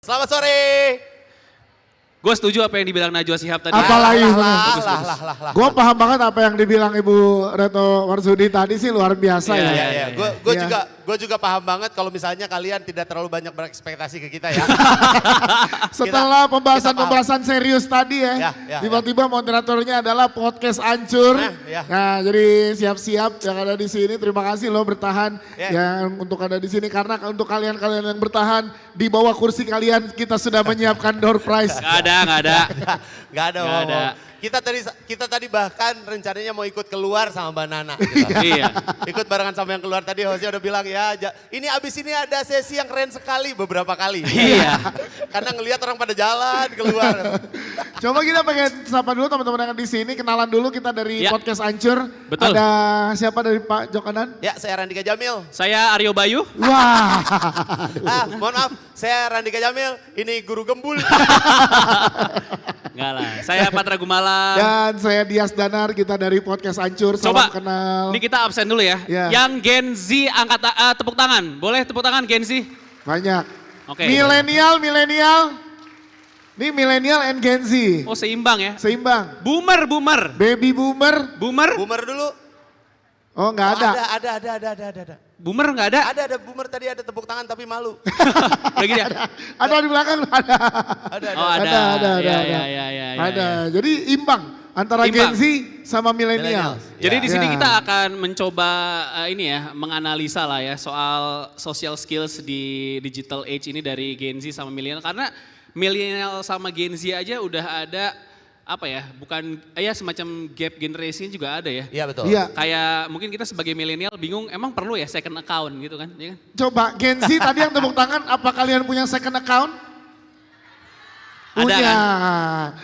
Selamat sore. Gue setuju apa yang dibilang Najwa Shihab tadi. Apalagi Lah. gue paham banget apa yang dibilang Ibu Retno Marsudi tadi sih luar biasa Iya, ya. iya. Gue juga paham banget kalau misalnya kalian tidak terlalu banyak berekspektasi ke kita ya. Setelah kita pembahasan serius tadi ya, Ya. tiba-tiba moderatornya adalah podcast hancur. Ya. Nah, jadi siap-siap yang ada di sini. Terima kasih loh bertahan Ya. yang untuk ada di sini karena untuk kalian-kalian yang bertahan di bawah kursi kalian kita sudah menyiapkan door prize. Gak ada. Gak ada. Nggak ada. Kita tadi bahkan rencananya mau ikut keluar sama Mbak Nana. Gitu. Iya. Ikut barengan sama yang keluar tadi, hostnya udah bilang ya, ini abis ini ada sesi yang keren sekali beberapa kali. Iya. Karena ngelihat orang pada jalan keluar. Coba kita pengen sapa dulu teman-teman yang di sini, kenalan dulu kita dari Ya. podcast Hancur. Betul. Ada siapa dari Pak Jokanan? Ya, saya Randika Jamil. Saya Aryo Bayu. Wah. Mohon maaf, saya Randika Jamil, ini guru gembul. Enggak lah. Saya Patra Gumala. Dan saya Dias Danar, kita dari podcast Hancur. Coba, Salam kenal. ini kita absen dulu ya. Ya. Yang Gen Z angkat tepuk tangan. Boleh tepuk tangan Gen Z? Banyak. Oke. Milenial. Ini milenial and Gen Z. Oh seimbang ya. Seimbang. Boomer. Baby boomer. Boomer dulu. Oh nggak ada. Ada. Boomer nggak ada? Ada boomer tadi ada tepuk tangan tapi malu. Lagi dia. Ada di belakang ada. Oh ada. Ada. Ya. Ada. Jadi imbang antara Imbang. Gen Z sama milenial. Jadi di sini Ya. kita akan mencoba menganalisa lah ya soal social skills di digital age ini dari Gen Z sama milenial karena milenial sama Gen Z aja udah ada semacam gap generation juga ada ya. Iya betul. Iya. Kayak mungkin kita sebagai milenial bingung emang perlu ya second account gitu kan, ya kan? Coba Gen Z tadi yang tepuk tangan, apa kalian punya second account? Ada Punya. kan?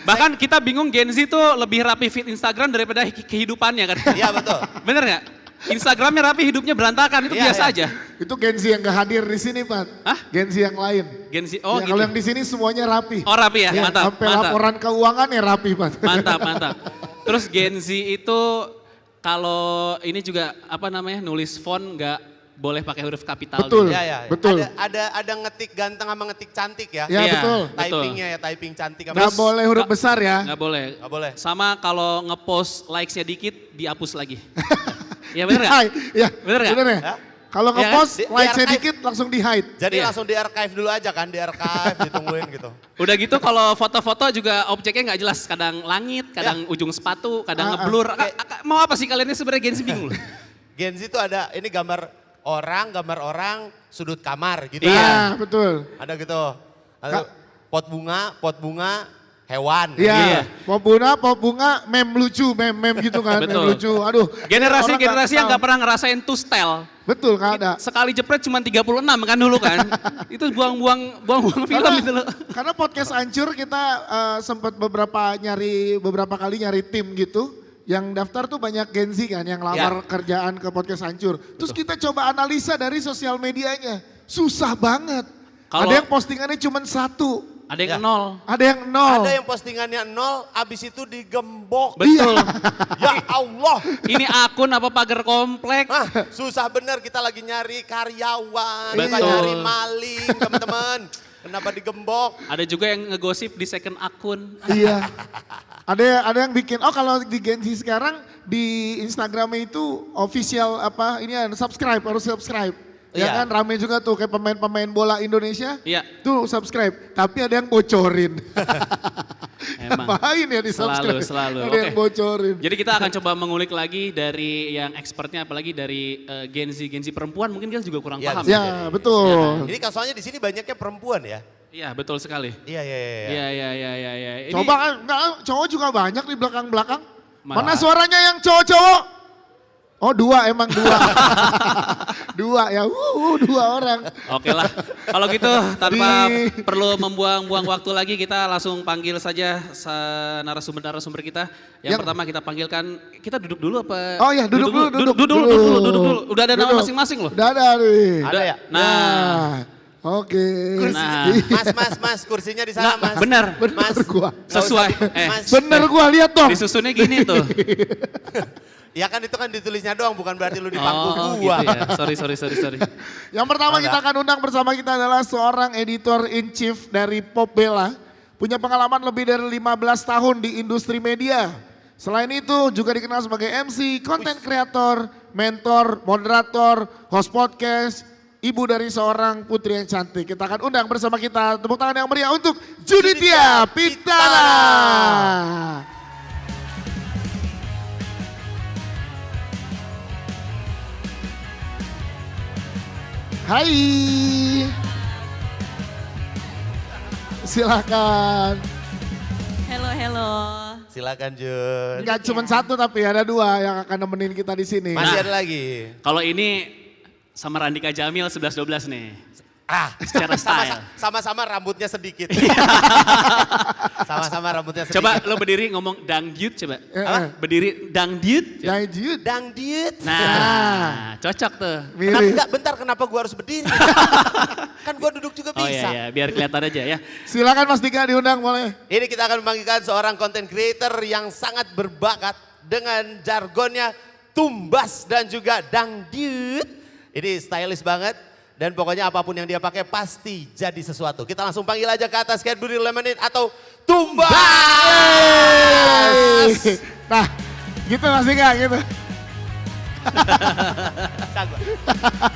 Bahkan kita bingung Gen Z tuh lebih rapi feed Instagram daripada kehidupannya kan. Iya betul. Bener nggak? Instagramnya rapi, hidupnya berantakan, itu Iya, biasa iya. aja. Itu Gen Z yang gak hadir di sini, Pak. Hah? Gen Z yang lain. Gen Z, oh Ya, gitu. kalau yang di sini semuanya rapi. Oh rapi ya, Ya, mantap. sampai laporan keuangan ya rapi, Pak. Mantap. Terus Gen Z itu kalau ini juga nulis font nggak boleh pakai huruf kapital. Betul. Gitu. Iya. Betul. Ada ngetik ganteng sama ngetik cantik ya. Ya, Iya, betul. Typingnya ya, typing cantik. Gak boleh huruf besar ya. Nggak boleh. Nggak boleh. Sama kalau ngepost likes-nya dikit, dihapus lagi. Iya bener nggak? Ya, Bener nggak? bener ya? Hah? Kalau Iya kan? ngepost Di like-nya archive. dikit langsung di hide. Jadi Iya. langsung di archive dulu aja kan, di archive ditungguin gitu. Udah gitu kalau foto-foto juga objeknya nggak jelas. Kadang langit, kadang ujung sepatu, kadang ngeblur. Mau apa sih kalian ini sebenarnya Gen Z bingung loh. Gen Z itu ada ini gambar orang, sudut kamar gitu. Iya. Nah, betul. Ada gitu. Ada pot bunga, hewan. Iya, pop bunga, meme lucu, meme gitu kan, meme Betul. lucu. Aduh. Generasi orang yang tahu. nggak pernah ngerasain two style. Betul, nggak ada. Sekali jepret cuma 36 kan dulu kan. Itu buang-buang film itu loh. Karena podcast Hancur kita sempat beberapa kali nyari tim gitu. Yang daftar tuh banyak Gen Z kan yang lamar kerjaan ke podcast Hancur. Terus kita coba analisa dari sosial medianya. Susah banget. Kalau- Ada yang postingannya cuma 1. Ada yang Ya. nol. Ada yang 0. Ada yang postingannya 0, abis itu digembok. Betul. Ya Allah. Ini akun apa pagar komplek. Susah bener kita lagi nyari karyawan, Betul. bukan nyari maling teman-teman. Kenapa digembok? Ada juga yang ngegosip di second akun. Iya. Ada yang bikin, kalau di Gen Z sekarang di Instagramnya itu official harus subscribe. Ya Iya. kan rame juga tuh kayak pemain-pemain bola Indonesia. Iya. Tuh subscribe, tapi ada yang bocorin. Emang. Ngapain ya di subscribe? Selalu. Ada yang Oke. bocorin. Jadi kita akan coba mengulik lagi dari yang expertnya apalagi dari Gen Z perempuan mungkin kita juga kurang Iya, paham. bisa. Ya betul. Ini kan soalnya di sini banyaknya perempuan ya. Iya betul sekali. Iya. Iya. Ini Coba kan, cowok juga banyak di belakang-belakang. Mana? Mana suaranya yang cowok-cowok? Oh 2, emang 2. 2 ya, 2 orang. Oke lah, kalau gitu tanpa Di- perlu membuang-buang waktu lagi kita langsung panggil saja narasumber kita. Yang pertama kita panggilkan, kita duduk dulu apa? Oh ya duduk dulu. Duduk dulu. Udah ada nama Duduk. masing-masing loh. Udah ada nih. Ada ya? Nah, Oke. Nah. Mas, kursinya di sana mas. Bener. Mas, gua. Sesuai. Mas. Bener gua lihat dong. Disusunnya gini tuh. Ya kan itu kan ditulisnya doang, bukan berarti lu di Oh panggung gitu gua. ya. Sorry. Yang pertama kita akan undang bersama kita adalah seorang editor in chief dari Popbella. Punya pengalaman lebih dari 15 tahun di industri media. Selain itu juga dikenal sebagai MC, content creator, mentor, moderator, host podcast, ibu dari seorang putri yang cantik. Kita akan undang bersama kita, tepuk tangan yang meriah untuk Judithia Pitana. Hai. Silakan. Halo. Silakan Jun. Enggak cuma satu tapi ada dua yang akan nemenin kita di sini. Masih ada lagi. Kalau ini sama Randika Jamil 11-12 nih. Sama- Secara style. sama-sama rambutnya sedikit. Iya. Sama-sama rambutnya sedikit. Coba lo berdiri ngomong dangdut coba. Apa? Berdiri dangdut. Dangdut. Dangdut. Nah, cocok tuh. Kenapa, Mirip. enggak, bentar kenapa gua harus berdiri? Kan gua duduk juga Oh bisa. iya, biar kelihatan aja ya. Silakan Mas Dika diundang boleh. Ini kita akan memanggilkan seorang content creator yang sangat berbakat dengan jargonnya tumbas dan juga dangdut. Ini stylish banget dan pokoknya apapun yang dia pakai pasti jadi sesuatu. Kita langsung panggil aja ke atas Cadbury Lemonade atau Tumbas. Nah, gitu Mas Dika gitu.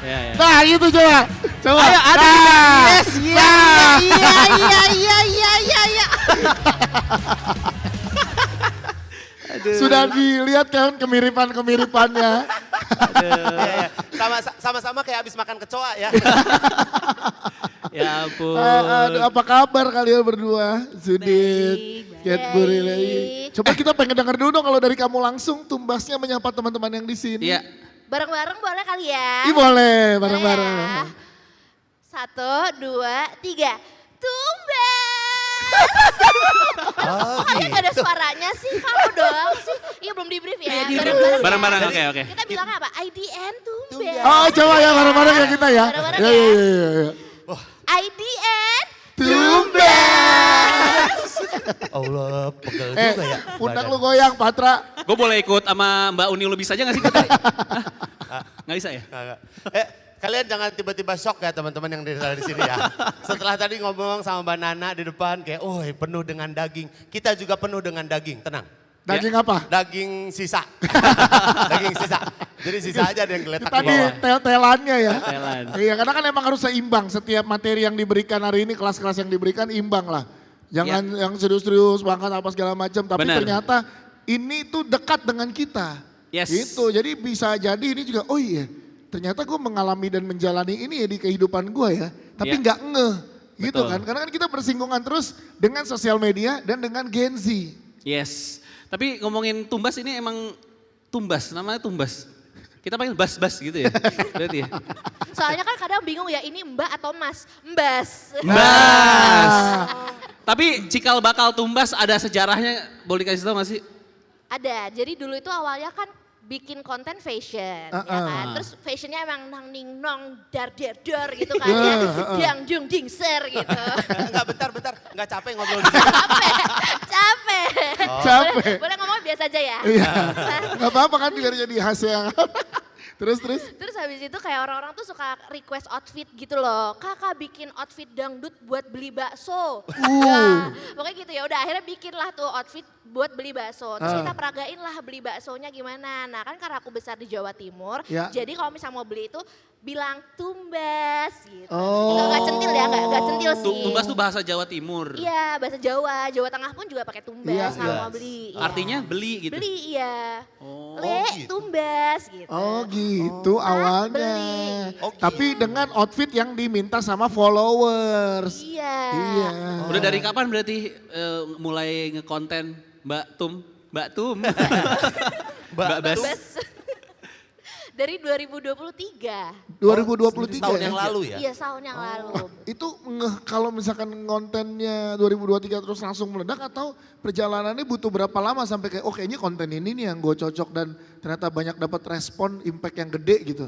Ya. Nah, gitu coba. Coba. Ayo ada Nah. yes, iya. Sudah dilihat kan kemiripan-kemiripannya. Iya. Sama-sama kayak habis makan kecoa ya. Ya ampun. Aduh, apa kabar kalian berdua? Judith, Baik. Cadbury lagi. Coba kita pengen denger dulu dong kalau dari kamu langsung tumbasnya menyapa teman-teman yang di sini. Iya. Bareng-bareng boleh kali ya? Ih boleh, Boleh bareng-bareng. ya? 1, 2, 3. Tumbas! Oh, Kalian gak ada suaranya sih? Kamu dong sih. Iya belum di brief ya. Bareng-bareng. Bareng-bareng, ya. oke. Kita bilangnya apa? IDN Tumbas. Oh coba ya bareng-bareng ya kita ya. Bareng-bareng Ya, ya. ya. IDN Tumbas! Allah, pegel Eh, juga ya. pundak badan. lu goyang Patra. Gue boleh ikut sama Mbak Uni lu bisa aja gak sih? Gak bisa ya? Nggak. Kalian jangan tiba-tiba shock ya teman-teman yang ada di sini ya. Setelah tadi ngomong sama Mbak Nana di depan kayak, oh penuh dengan daging. Kita juga penuh dengan daging, tenang. Daging apa? Daging sisa. Daging sisa. Jadi sisa aja ada yang geletak di Tadi bawah. tel-telannya ya. Telan. Iya karena kan emang harus seimbang. Setiap materi yang diberikan hari ini, kelas-kelas yang diberikan imbang lah. Jangan yang serius-serius banget apa segala macam. Tapi Benar. ternyata ini tuh dekat dengan kita. Yes. Gitu, jadi bisa jadi ini juga, oh iya ternyata gue mengalami dan menjalani ini ya di kehidupan gue ya. Tapi Iya. nggak ngeh gitu Betul. kan. Karena kan kita bersinggungan terus dengan sosial media dan dengan Gen Z. Yes. Tapi ngomongin tumbas ini emang tumbas, namanya tumbas. Kita panggil bas-bas gitu ya. Berarti ya. Soalnya kan kadang bingung ya ini mbak atau mas. Mbas. Bas. Tapi cikal bakal tumbas ada sejarahnya, boleh dikasih tau gak sih? Ada, jadi dulu itu awalnya kan bikin konten fashion, ya kan. Terus fashionnya emang nang ning nong dar der dar gitu kan ya. Diang dung ding ser gitu. Enggak, bentar. Enggak capek ngobrol di sini. Capek. Capek. Boleh ngomong biasa aja ya. Iya, nggak apa-apa kan biar jadi hasil. Terus. Terus habis itu kayak orang-orang tuh suka request outfit gitu loh. Kakak bikin outfit dangdut buat beli bakso. Nah, pokoknya gitu ya udah akhirnya bikin lah tuh outfit buat beli bakso. Terus kita peragain lah beli baksonya gimana. Nah kan karena aku besar di Jawa Timur. Ya. Jadi kalau misalnya mau beli itu bilang tumbas gitu. Oh. Nggak centil ya, nggak centil sih. Tumbas tuh bahasa Jawa Timur. Iya bahasa Jawa. Jawa Tengah pun juga pakai tumbas Iya, kalau iya. mau beli. Iya. Artinya beli gitu. Beli iya. Oh. Le, gitu. tumbas gitu. Oh gitu awalnya. beli. Oh, Tapi dengan outfit yang diminta sama followers. Iya. Iya. Udah dari kapan berarti mulai ngekonten Mbak Tum? Mbak Tum? Mbak Bas? Bas. Dari 2023. 2023 Tahun ya? yang lalu ya? Iya, tahun yang lalu. Itu kalau misalkan kontennya 2023 terus langsung meledak atau perjalanannya butuh berapa lama sampai kayak oh kayaknya konten ini nih yang gue cocok dan ternyata banyak dapat respon impact yang gede gitu.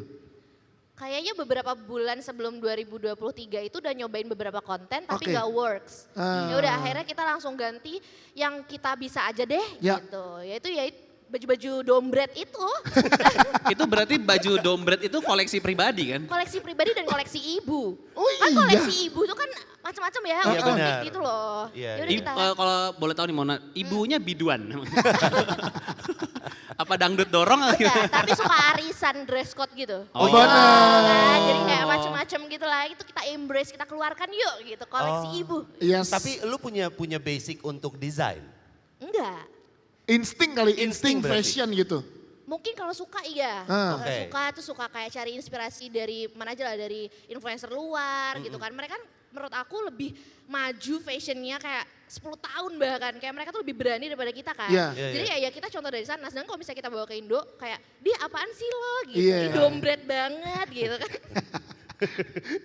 Kayaknya beberapa bulan sebelum 2023 itu udah nyobain beberapa konten tapi Oke. nggak works. Ya udah akhirnya kita langsung ganti yang kita bisa aja deh Ya. gitu. Yaitu baju-baju dombret itu. Itu berarti baju dombret itu koleksi pribadi kan? Koleksi pribadi dan koleksi ibu. Oh Kan iya. koleksi ibu tuh kan macam-macam ya, Iya, unik benar. gitu loh. Iya, Yaudah iya. kita Kalau boleh tahu nih Mona, ibunya biduan. Apa dangdut dorong? enggak, tapi suka arisan dress code gitu. Oh, benar. Kan, jadi kayak macam-macam gitu lah. Itu kita embrace, kita keluarkan yuk gitu, koleksi Oh. ibu. Yes. Tapi lu punya basic untuk desain? Enggak. insting kali, Insting insting berarti. fashion gitu. Mungkin kalau suka iya. Ah. Kalau Oke. suka tuh suka kayak cari inspirasi dari mana aja lah, dari influencer luar gitu kan. Mereka kan menurut aku lebih maju fashionnya kayak 10 tahun bahkan. Kayak mereka tuh lebih berani daripada kita kan. Iya. Iya, Jadi ya kita contoh dari sana. Sedangkan kalau misalnya kita bawa ke Indo kayak dia apaan sih lo gitu. Iya. Ini dombret banget gitu kan.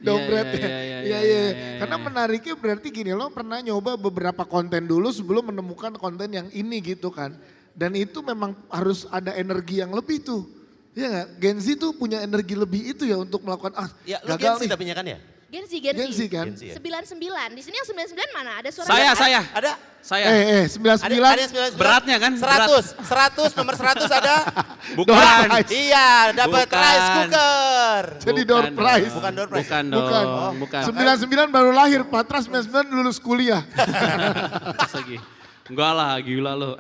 Dompet. Iya, iya, Iya, iya, iya. iya. Karena menariknya berarti gini, lo pernah nyoba beberapa konten dulu sebelum menemukan konten yang ini gitu kan. Dan itu memang harus ada energi yang lebih tuh. Iya nggak? Gen Z tuh punya energi lebih itu ya untuk melakukan Ya, lu gagal Gen Z nih. tapi kan ya? Gen Z. Gen Z kan? Gen Z ya? 99. Di sini yang 99 mana? Ada suara Saya. Ada? Saya. Eh, Ada 99. yang 99? Beratnya kan? 100, nomor 100 ada? Bukan. Prize. Iya, dapat Bukan. rice cooker. Jadi door dong. prize. Bukan door prize. Bukan Bukan. dong, bukan. 99 baru lahir, Patra 99 lulus kuliah. Pas lagi. Enggak lah, gila lo.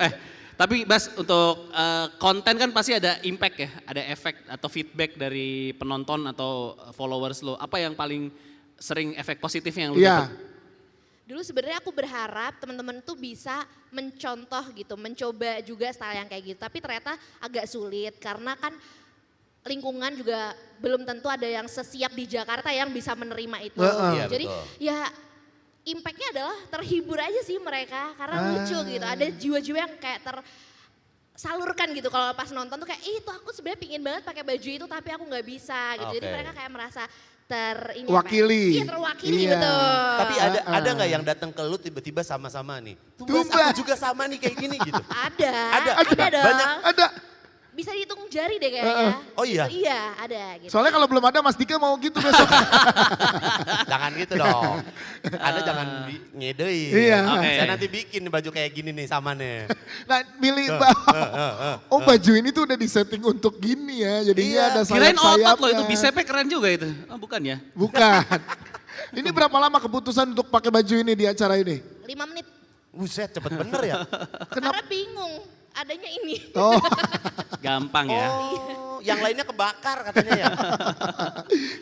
Tapi Bas, untuk konten kan pasti ada impact ya, ada efek atau feedback dari penonton atau followers lo. Apa yang paling sering efek positifnya yang lo Iya. dapat? Dulu sebenarnya aku berharap teman-teman tuh bisa mencontoh gitu, mencoba juga style yang kayak gitu. Tapi ternyata agak sulit karena kan lingkungan juga belum tentu ada yang sesiap di Jakarta yang bisa menerima itu. Heeh. Iya, Jadi betul. ya impactnya adalah terhibur aja sih mereka karena lucu gitu. Ada jiwa-jiwa yang kayak tersalurkan gitu kalau pas nonton tuh kayak itu aku sebenarnya pingin banget pakai baju itu tapi aku nggak bisa gitu. Jadi Oke. mereka kayak merasa ini Wakili. Iya terwakili Iya. betul. Tapi ada nggak yang datang ke lu tiba-tiba sama-sama nih? Tumbas, Tumbas. aku juga sama nih kayak gini gitu. Ada Ada. dong. Banyak. Ada. Bisa dihitung jari deh kayaknya. Oh iya? Gitu. Iya ada gitu. Soalnya kalau belum ada Mas Dika mau gitu besok. Jangan gitu dong. Ada jangan ngedein. Iya. Oke. Saya nanti bikin baju kayak gini nih sama nih. Nah milih, oh baju ini tuh udah disetting untuk gini ya. Jadinya Iya. ada Kirain sayap-sayapnya. otot lo itu, bicepnya keren juga itu. Oh, bukan ya? Bukan. Ini berapa lama keputusan untuk pakai baju ini di acara ini? 5 menit. Buset cepet bener ya. Karena bingung adanya ini. Oh, Gampang ya. Oh, yang lainnya kebakar katanya ya.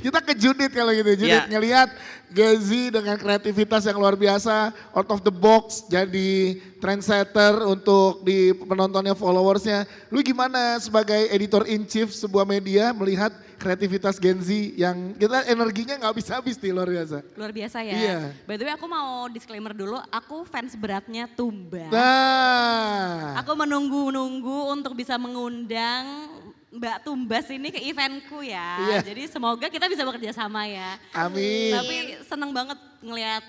kita ke Judit kalau gitu. Judit Iya. ngelihat Gezi dengan kreativitas yang luar biasa, out of the box, jadi trendsetter untuk di penontonnya, followersnya. Lu gimana sebagai editor in chief sebuah media melihat kreativitas Gen Z yang kita energinya nggak habis-habis nih, luar biasa. Luar biasa ya. Iya. By the way aku mau disclaimer dulu, aku fans beratnya Tumba. Nah, Aku menunggu-nunggu untuk bisa mengundang Mbak Tumbas ini ke eventku ya. Iya. Jadi semoga kita bisa bekerja sama ya. amin. Tapi seneng banget ngelihat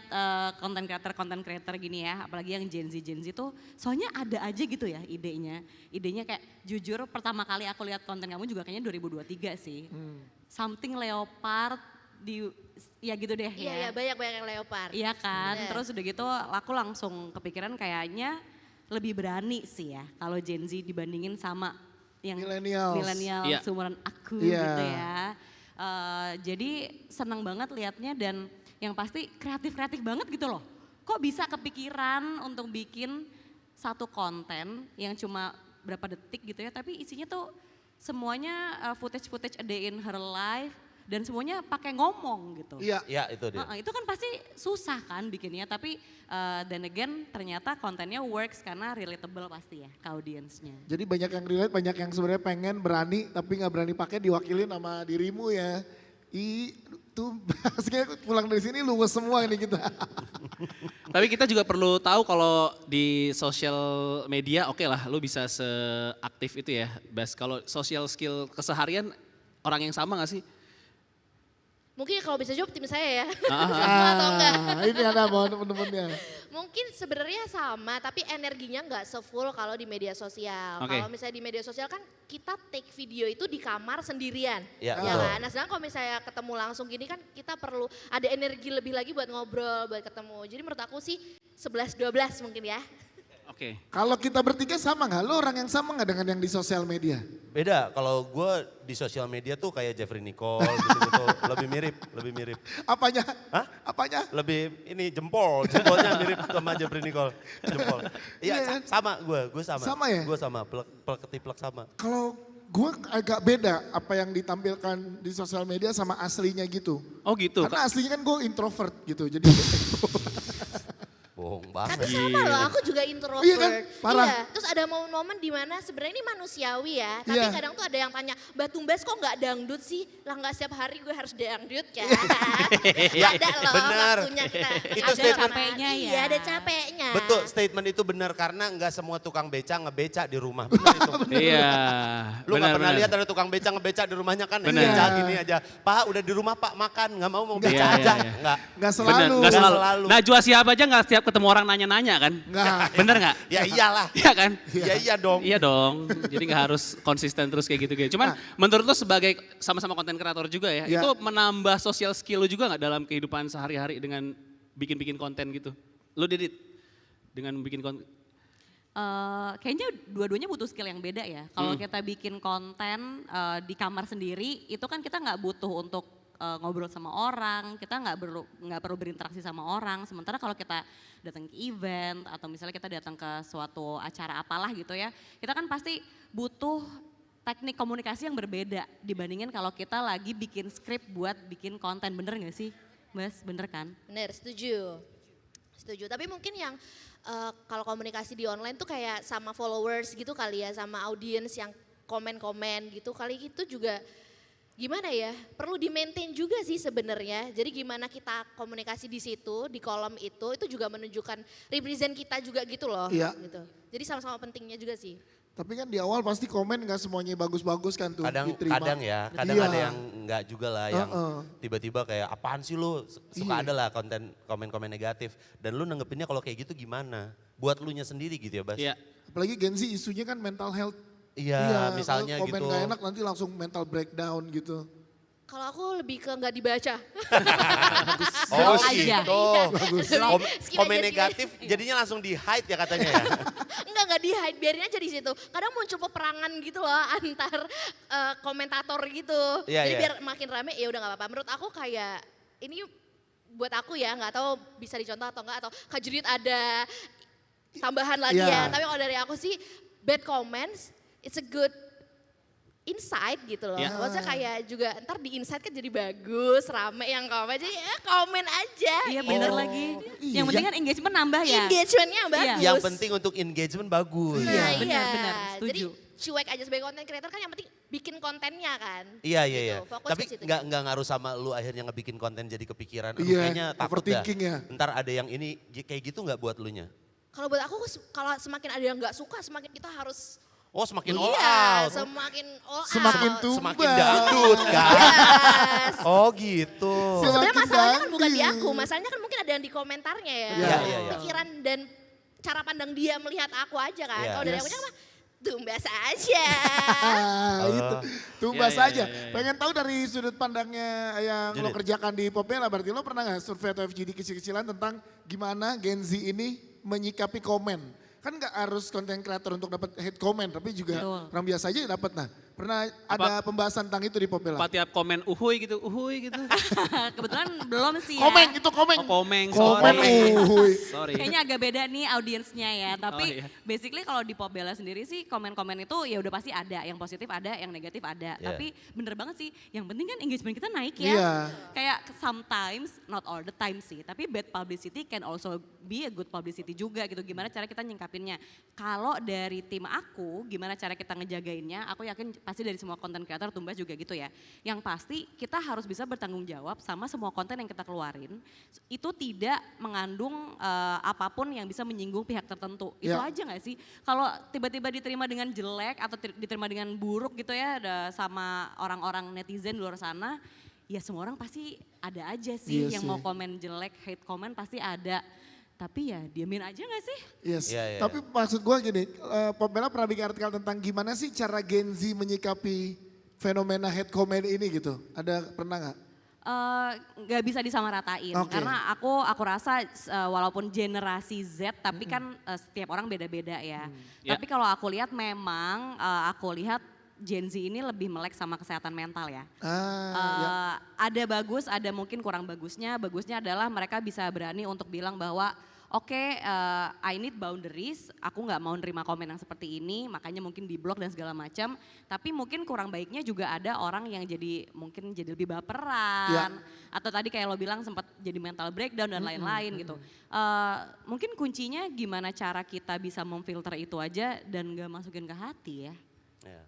konten creator gini ya, apalagi yang Gen Z tuh soalnya ada aja gitu ya idenya. Idenya kayak jujur pertama kali aku lihat konten kamu juga kayaknya 2023 sih. Something leopard di ya gitu deh Iya ya ya. banyak yang leopard. Iya kan, Bener. terus udah gitu aku langsung kepikiran kayaknya lebih berani sih ya kalau Gen Z dibandingin sama yang Millennials. milenial Iya. seumuran aku Iya. gitu ya. Jadi senang banget liatnya dan yang pasti kreatif banget gitu loh. Kok bisa kepikiran untuk bikin satu konten yang cuma berapa detik gitu ya, tapi isinya tuh semuanya footage a day in her life dan semuanya pakai ngomong gitu. Iya. Ya itu dia. Itu kan pasti susah kan bikinnya, tapi then again ternyata kontennya works karena relatable pasti ya ke audiensnya. Jadi banyak yang relate, banyak yang sebenarnya pengen berani tapi nggak berani pakai, diwakilin sama dirimu ya. Tuh pulang dari sini luwes semua ini kita. Tapi kita juga perlu tahu kalau di sosial media oke lah lu bisa seaktif itu ya Bas. Kalau social skill keseharian orang yang sama gak sih? Mungkin kalau bisa jawab tim saya ya. Ah, Sama atau enggak? Ini ada mau temen-temennya. Mungkin sebenarnya sama, tapi energinya nggak sefull kalau di media sosial. Oke. Kalau misalnya di media sosial kan kita take video itu di kamar sendirian. Ya, Ya betul. kan? Nah sedangkan kalau misalnya ketemu langsung gini kan kita perlu ada energi lebih lagi buat ngobrol, buat ketemu. Jadi menurut aku sih 11-12 mungkin ya. Oke. Kalau kita bertiga sama nggak? Lo orang yang sama nggak dengan yang di sosial media? Beda, kalau gue di sosial media tuh kayak Jeffrey Nicole gitu-gitu. Lebih mirip. Apanya? Hah? Apanya? Lebih ini jempolnya mirip sama Jeffrey Nicole. Jempol. Iya Iya kan? sama gue sama. Sama ya? Gue sama, plek ketiplek sama. Kalau gue agak beda apa yang ditampilkan di sosial media sama aslinya gitu. Oh gitu. Karena aslinya kan gue introvert gitu. Jadi Bohong banget. Tapi sama loh, aku juga introvert. Iya kan? Parah. Iya, terus ada momen-momen di mana sebenarnya ini manusiawi ya. Tapi Iya. kadang tuh ada yang tanya, Mbak Tumbas kok nggak dangdut sih? Lah nggak setiap hari gue harus dangdut kan? Iya, Ada loh benar. waktunya kita. Itu ada statement. capeknya ya. Iya ada capeknya. Betul, statement itu benar karena nggak semua tukang beca ngebeca di rumah. Benar itu. Iya. Lu nggak pernah benar. lihat ada tukang beca ngebeca di rumahnya kan? Benar. Beca gini aja. Pak udah di rumah Pak makan, nggak mau beca Iya, aja. iya, iya. Nggak. nggak Bener, selalu. nggak selalu. selalu. Najwa siapa aja nggak setiap ketemu orang nanya-nanya kan? Nggak. Bener nggak? Ya iyalah. Iya kan? Iya dong. Iya dong. Jadi nggak harus konsisten terus kayak gitu. Cuman menurut lo sebagai sama-sama konten kreator juga ya, Iya. itu menambah sosial skill lo juga nggak dalam kehidupan sehari-hari dengan bikin-bikin konten gitu? Lo Didit dengan bikin konten? Kayaknya dua-duanya butuh skill yang beda ya. Kalau kita bikin konten di kamar sendiri, itu kan kita nggak butuh untuk ngobrol sama orang, kita nggak perlu berinteraksi sama orang. Sementara kalau kita datang ke event atau misalnya kita datang ke suatu acara apalah gitu ya, kita kan pasti butuh teknik komunikasi yang berbeda dibandingin kalau kita lagi bikin skrip buat bikin konten. Bener nggak sih, Mas? Bener kan? Bener, setuju. Setuju, tapi mungkin yang kalau komunikasi di online tuh kayak sama followers gitu kali ya, sama audiens yang komen-komen gitu kali itu juga gimana ya, perlu di-maintain juga sih sebenarnya. Jadi gimana kita komunikasi di situ, di kolom itu juga menunjukkan represent kita juga gitu loh. Iya. Gitu. Jadi sama-sama pentingnya juga sih. Tapi kan di awal pasti komen nggak semuanya bagus-bagus kan tuh Kadang diterima. kadang Iya. ada yang enggak juga lah yang tiba-tiba kayak apaan sih lu Iya. suka ada lah konten komen-komen negatif dan lu nanggepinnya kalau kayak gitu gimana? Buat lu nya sendiri gitu ya Bas? Iya. Apalagi Gen Z isunya kan mental health. Iya, misalnya kalau komen gitu. gak enak nanti langsung mental breakdown gitu. Kalau aku lebih ke nggak dibaca. Oh Slow aja. gitu. Bagus. Skip Komen aja, skip negatif aja. jadinya langsung di hide ya katanya ya. Enggak di hide, biarin aja di situ. Kadang muncul peperangan gitu loh antar komentator gitu. Iya, Jadi iya. biar makin rame ya udah nggak apa-apa. Menurut aku kayak ini buat aku ya nggak tahu bisa dicontoh atau enggak atau Kak Judit ada tambahan lagi Iya. ya. Tapi kalau dari aku sih bad comments it's a good insight gitu loh. Iya. Maksudnya kayak juga ntar di insight kan jadi bagus, rame yang komen. Jadi ya komen aja. Iya gitu. bener lagi. Iya. Yang penting kan engagement nambah ya. Engagementnya bagus. Yang penting untuk engagement bagus. Nah, Iya, iya. benar-benar, Jadi setuju. cuek aja sebagai content creator kan yang penting bikin kontennya kan. Iya iya iya. Gitu, fokus Tapi ke situ. nggak ngaruh sama lu akhirnya ngebikin konten jadi kepikiran. Aduh, Iya, kayaknya takut dah. overthinking ya. Ntar ada yang ini kayak gitu nggak buat lu nya? Kalau buat aku kalau semakin ada yang nggak suka semakin kita harus Oh semakin all iya, out. semakin all Semakin out. tumbas. Semakin dangdut kan. Yes. Oh gitu. Sebenarnya Semakin masalahnya kan bukan di dangdut. aku, masalahnya kan mungkin ada yang di komentarnya ya. Iya, iya, iya. Pikiran dan cara pandang dia melihat aku aja kan. Iya. Kalau dari Yes. aku mah tumbas aja. Itu tumbas Iya, iya, aja. iya, iya. Pengen tahu dari sudut pandangnya yang lo Judit. kerjakan di Popela, berarti lo pernah nggak survei atau FGD kecil-kecilan tentang gimana Gen Z ini menyikapi komen? Kan nggak harus konten kreator untuk dapat hate comment, tapi juga Betul. orang biasa aja dapat. Nah, pernah ada pembahasan tentang itu di Popela? Apa tiap komen uhuy gitu. Kebetulan belum sih ya. Komeng, itu komeng. Oh komeng, Komen, sorry. uhuy. Sorry. Kayaknya agak beda nih audiensnya ya. Tapi Oh, iya. basically kalau di Popbella sendiri sih komen-komen itu ya udah pasti ada. Yang positif ada, yang negatif ada. Iya. Tapi bener banget sih, yang penting kan engagement kita naik ya. Iya. Kayak sometimes, not all the time sih. Tapi bad publicity can also be a good publicity juga gitu. Gimana cara kita nyingkapinnya. Kalau dari tim aku, gimana cara kita ngejagainnya, aku yakin pasti dari semua konten kreator Tumbas juga gitu ya. Yang pasti kita harus bisa bertanggung jawab sama semua konten yang kita keluarin. Itu tidak mengandung apapun yang bisa menyinggung pihak tertentu. Itu Ya. aja gak sih? Kalau tiba-tiba diterima dengan jelek atau diterima dengan buruk gitu ya sama orang-orang netizen di luar sana, ya semua orang pasti ada aja sih Iya yang sih. mau komen jelek, hate comment pasti ada. Tapi ya diamin aja gak sih? Yes. Iya, iya, Tapi maksud gue gini, Popbella pernah bikin artikel tentang gimana sih cara Gen Z menyikapi fenomena hate comment ini gitu. Ada pernah nggak? Nggak bisa disamaratain Oke. karena aku rasa walaupun generasi Z tapi kan setiap orang beda-beda ya. Ya. Tapi kalau aku lihat memang aku lihat Gen Z ini lebih melek sama kesehatan mental ya. Ya. Ada bagus, ada mungkin kurang bagusnya. Bagusnya adalah mereka bisa berani untuk bilang bahwa oke, I need boundaries, aku nggak mau nerima komen yang seperti ini, makanya mungkin di blok dan segala macam. Tapi mungkin kurang baiknya juga ada orang yang mungkin jadi lebih baperan. Atau tadi kayak lo bilang sempat jadi mental breakdown dan lain-lain gitu. Mungkin kuncinya gimana cara kita bisa memfilter itu aja dan nggak masukin ke hati ya.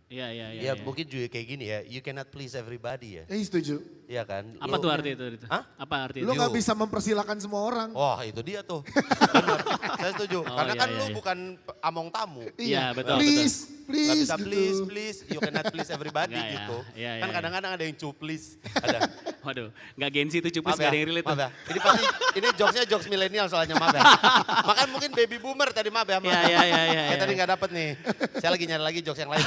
Iya, iya, iya. Ya mungkin juga kayak gini ya, you cannot please everybody ya. Setuju. Iya kan? Apa tuh arti itu? Hah? Apa arti Lu itu? nggak bisa mempersilahkan semua orang. Wah itu dia tuh. Benar, saya setuju. Oh, Karena iya, kan iya, lu iya. bukan among tamu. Iya, betul, Please, Gak please bisa gitu. please, you cannot please everybody Nggak ya, gitu. iya, Kan iya. kadang-kadang ada yang please. Ada. Waduh, nggak gengsi itu cuplis Maaf nggak ya, ada yang relate maaf tuh. ya. Ini pasti, ini jokesnya jokes milenial soalnya maaf ya. Makanya mungkin baby boomer tadi maaf ya. Maaf. Iya, iya, iya, iya, Kayak tadi iya. gak dapet nih. Saya lagi nyari lagi jokes yang lain.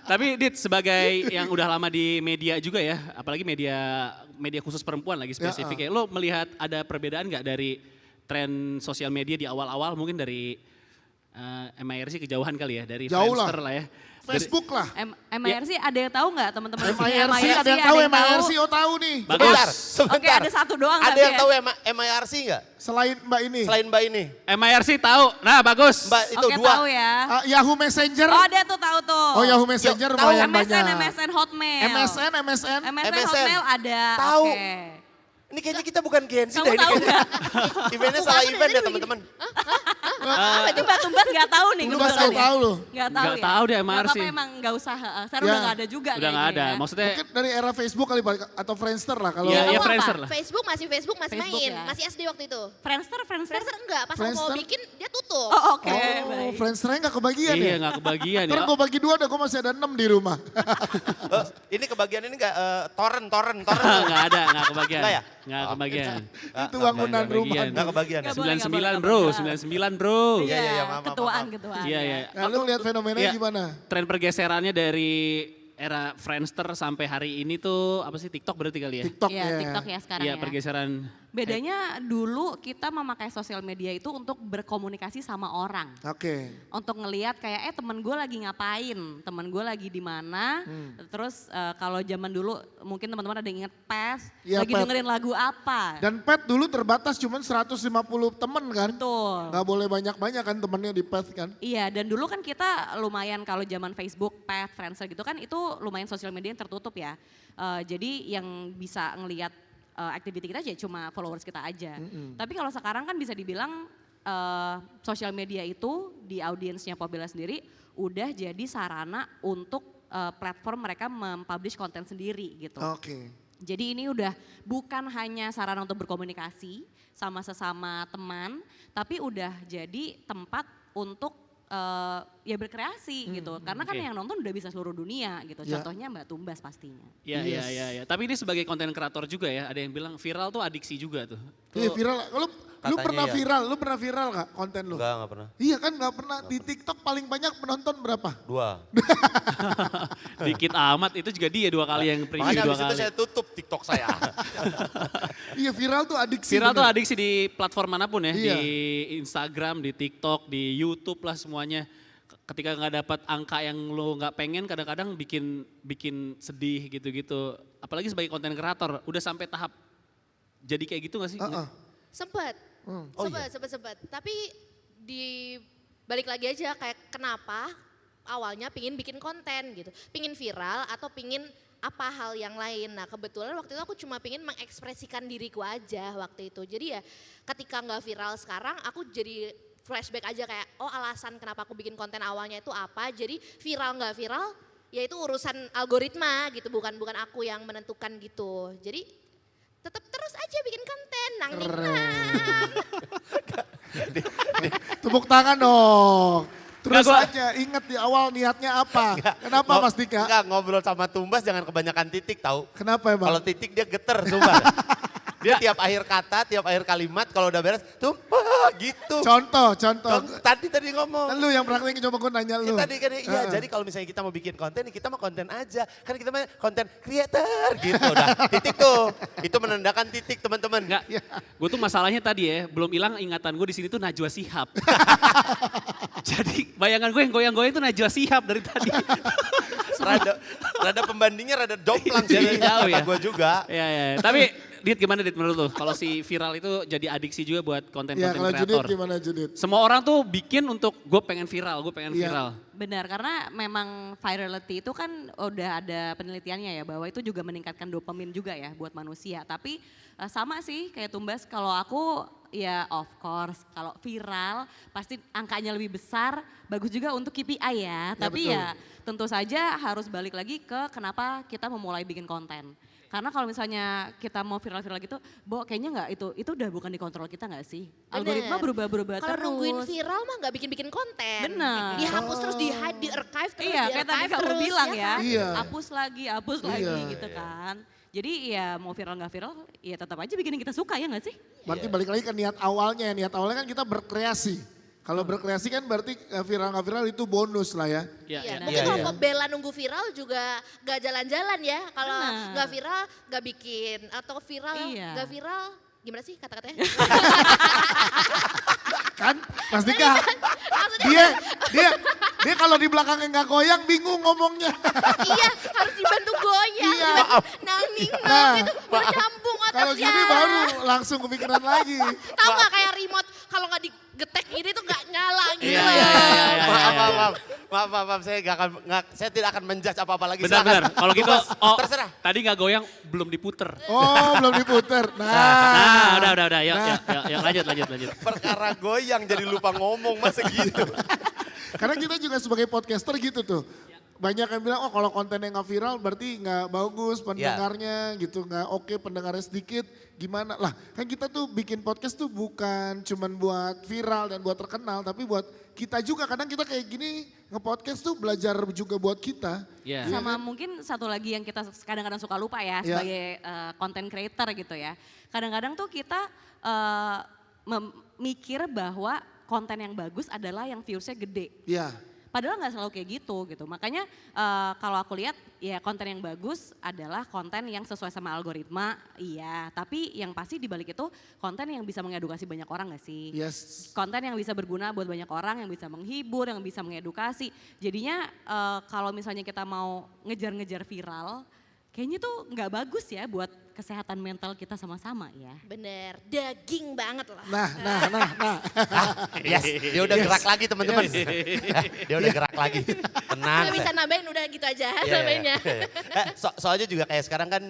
Tapi Dit sebagai yang udah lama di media juga ya, apalagi media khusus perempuan lagi spesifik ya. Lo melihat ada perbedaan nggak dari tren sosial media di awal-awal mungkin dari MIRC kejauhan kali ya, dari Jauh lah. Friendster lah ya. Facebook lah. MIRC ada yang tahu nggak teman-teman di sini? MIRC ada yang tahu, MIRC oh tahu nih. Sebentar, Bagus. sebentar. Oke, ada satu doang Ada tapi yang ya. tahu MIRC nggak? Selain Mbak ini. Selain Mbak ini. MIRC tahu, nah bagus. Mbak itu Oke, dua. tahu ya. Yahoo Messenger. Oh ada tuh tahu tuh. Oh Yahoo Messenger Yuk, lumayan MSN, banyak. MSN Hotmail. MSN. MSN MSN. Hotmail ada. Tahu. Oke. Ini kayaknya kita bukan Gen Z Kamu dah ini tahu kayaknya. Eventnya salah aku event dari ya tadi teman-teman. Berarti Mbak Tumbas nggak tahu nih Tumbas kebetulan nggak tahu loh. Nggak tahu Nggak ya. tahu deh Nggak MIRC. apa-apa emang nggak usah. Sekarang Ya. udah nggak ada juga Udah nggak ada, kayaknya ya. maksudnya Mungkin dari era Facebook kali Pak, atau Friendster lah kalau. Iya, Kamu iya, apa? Friendster lah. Facebook masih Facebook main. ya. Masih SD waktu itu. Friendster. Friendster enggak, pas aku mau Friendster? bikin dia tutup. Oh oke. Oh, baik. Friendsternya nggak kebagian iya ya? nggak kebagian Ntar ya. gue bagi 2 dah, gue masih ada 6 di rumah. Ini kebagian ini nggak torrent. Nggak ada, nggak kebagian. Nggak ya? Nggak kebagian. Itu bangunan nggak rumah. kebagian. Nggak kebagian. Nggak boleh, 99 nggak bro, boleh. 99 bro. Iya, iya, maaf, maaf, Ketuaan. Iya, iya. Nah lu lihat fenomenanya Iya. gimana? Tren pergeserannya dari era Friendster sampai hari ini tuh apa sih TikTok berarti kali ya? TikTok Iya, ya. TikTok ya sekarang Iya ya. pergeseran. Bedanya dulu kita memakai sosial media itu untuk berkomunikasi sama orang. Oke. Untuk ngelihat kayak temen gue lagi ngapain, temen gue lagi di mana. Terus kalau zaman dulu mungkin teman-teman ada yang inget PES, Iya, lagi PES. dengerin lagu apa. Dan pet dulu terbatas cuman 150 temen kan? Betul. Gak boleh banyak-banyak kan temennya di pet kan? Iya dan dulu kan kita lumayan kalau zaman Facebook, PES, Friendster gitu kan itu lumayan sosial media yang tertutup ya. Jadi yang bisa ngelihat activity kita aja cuma followers kita aja. Tapi kalau sekarang kan bisa dibilang sosial media itu di audiensnya Popbella sendiri udah jadi sarana untuk platform mereka mempublish konten sendiri gitu. Oke. Jadi ini udah bukan hanya sarana untuk berkomunikasi sama sesama teman, tapi udah jadi tempat untuk ya berkreasi gitu. Karena kan Oke. yang nonton udah bisa seluruh dunia gitu. Ya. Contohnya Mbak Tumbas pastinya. Iya, iya, Yes. iya. Tapi ini sebagai konten kreator juga ya, ada yang bilang viral tuh adiksi juga tuh. Iya viral. Lu Katanya pernah ya. viral? Lu pernah viral gak konten lu? Enggak pernah. Iya kan gak pernah. Di TikTok paling banyak penonton berapa? 2. Dikit amat itu juga dia 2 kali yang preview Makanya 2 habis itu kali. saya tutup TikTok saya. Iya viral tuh adiksi. Viral tuh bener. adiksi di platform manapun ya, Iya. di Instagram, di TikTok, di YouTube lah semuanya. Ketika nggak dapat angka yang lo nggak pengen, kadang-kadang bikin sedih gitu-gitu. Apalagi sebagai konten kreator, udah sampai tahap jadi kayak gitu nggak sih? Sempet. Oh iya? Sempet. Tapi di balik lagi aja kayak kenapa awalnya pingin bikin konten gitu. Pingin viral atau pingin apa hal yang lain. Nah kebetulan waktu itu aku cuma pingin mengekspresikan diriku aja waktu itu. Jadi ya ketika nggak viral sekarang aku jadi flashback aja kayak oh alasan kenapa aku bikin konten awalnya itu apa. Jadi viral nggak viral ya itu urusan algoritma gitu bukan aku yang menentukan gitu. Jadi tetap terus aja bikin konten nang ning nang. Tepuk tangan dong. Terus gua- aja ingat di awal niatnya apa. Kenapa Mas Dika? Enggak, ngobrol sama Tumbas jangan kebanyakan titik tahu. Kenapa emang? Kalau titik dia geter, sumpah. Dia tiap akhir kata, tiap akhir kalimat kalau udah beres, gitu. Contoh. Tadi ngomong. Lu yang praktekin coba gue nanya Ya, lu. tadi kan iya, jadi kalau misalnya kita mau bikin konten, kita mah konten aja. Kan kita mah konten creator gitu udah. Titik tuh. Itu menandakan titik teman-teman. Enggak, gue tuh masalahnya tadi ya, belum hilang ingatan gue di sini tuh Najwa Shihab. Jadi bayangan gue yang goyang-goyang itu Najwa Shihab dari tadi. Rada pembandingnya rada jomplang sih. Jadi jauh ya. Kata gue juga. Ya. Tapi Dit gimana Dit menurut lu? Kalau si viral itu jadi adiksi juga buat Ya konten-konten kalau Judit kreator. gimana Judit? Semua orang tuh bikin untuk gue pengen viral, Iya. viral. Benar, karena memang virality itu kan udah ada penelitiannya ya bahwa itu juga meningkatkan dopamin juga ya buat manusia. Tapi sama sih kayak Tumbas, kalau aku ya of course kalau viral pasti angkanya lebih besar, bagus juga untuk KPI ya. Tapi betul. ya tentu saja harus balik lagi ke kenapa kita memulai bikin konten. Karena kalau misalnya kita mau viral-viral gitu, kayaknya nggak itu udah bukan dikontrol kita nggak sih? Algoritma Bener. berubah-berubah terus. Kalau nungguin viral mah nggak bikin-bikin konten. Bener. Dihapus terus di-hide, di-archive terus, Iya, kayak tadi kamu terus, bilang ya, kan? Iya. hapus lagi gitu kan. Jadi ya mau viral nggak viral, ya tetap aja bikin yang kita suka ya nggak sih? Berarti balik lagi ke niat awalnya. Niat awalnya kan kita berkreasi. Kalau berkreasi kan berarti viral nggak viral itu bonus lah ya. Iya, Iya, iya. mungkin Iya, kalau iya. Bella nunggu viral juga gak jalan-jalan ya. Kalau Benar. nggak viral gak bikin, atau viral Iya. nggak viral gimana sih kata-katanya? Kan Mas Dika, dia kalau di belakangnya nggak goyang bingung ngomongnya. Iya, harus dibantu goyang, Iya. dibantu nangning Nah, gitu, baru nyambung Kalau otaknya. gini baru langsung kepikiran lagi. Tahu nggak kayak remote kalau nggak digetek gini tuh nggak nyala gitu. Iya, loh. iya, iya, iya. Maaf, saya tidak akan menjudge apa-apa lagi. Benar. Kalau gitu, terserah. tadi nggak goyang, belum diputer. Oh belum diputer. Nah, udah. Yuk, lanjut. Perkara goyang jadi lupa ngomong masa gitu. Karena kita juga sebagai podcaster gitu tuh. Banyak yang bilang, oh kalau kontennya nggak viral berarti nggak bagus pendengarnya gitu, nggak oke pendengarnya sedikit. Gimana lah, kan kita tuh bikin podcast tuh bukan cuman buat viral dan buat terkenal, tapi buat kita juga. Kadang kita kayak gini nge-podcast tuh belajar juga buat kita. Iya. Sama mungkin satu lagi yang kita kadang-kadang suka lupa ya Iya. sebagai content creator gitu ya. Kadang-kadang tuh kita mikir bahwa konten yang bagus adalah yang viewsnya gede. Iya. Padahal nggak selalu kayak gitu. Makanya kalau aku lihat ya konten yang bagus adalah konten yang sesuai sama algoritma, iya. Tapi yang pasti dibalik itu konten yang bisa mengedukasi banyak orang nggak sih? Yes. Konten yang bisa berguna buat banyak orang, yang bisa menghibur, yang bisa mengedukasi. Jadinya kalau misalnya kita mau ngejar-ngejar viral, kayaknya tuh nggak bagus ya buat kesehatan mental kita sama-sama ya. Bener, daging banget lah. Nah. Yes, dia udah gerak lagi teman-teman. Dia udah gerak lagi. Tenang. Nggak bisa nambahin udah gitu aja Iya, namanya. Soalnya juga kayak sekarang kan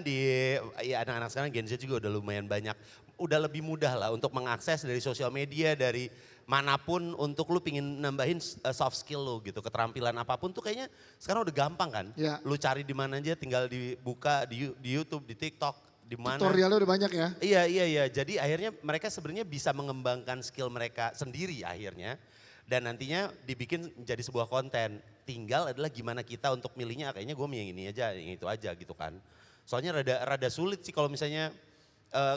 anak-anak sekarang Gen Z juga udah lumayan banyak. Udah lebih mudah lah untuk mengakses dari sosial media, dari manapun untuk lu pingin nambahin soft skill lu gitu. Keterampilan apapun tuh kayaknya sekarang udah gampang kan. Ya. Lu cari di mana aja tinggal dibuka di YouTube, di TikTok, di mana. Tutorialnya udah banyak ya. Iya. Jadi akhirnya mereka sebenarnya bisa mengembangkan skill mereka sendiri akhirnya. Dan nantinya dibikin menjadi sebuah konten. Tinggal adalah gimana kita untuk milihnya, kayaknya gue yang ini aja, yang itu aja gitu kan. Soalnya rada sulit sih kalau misalnya,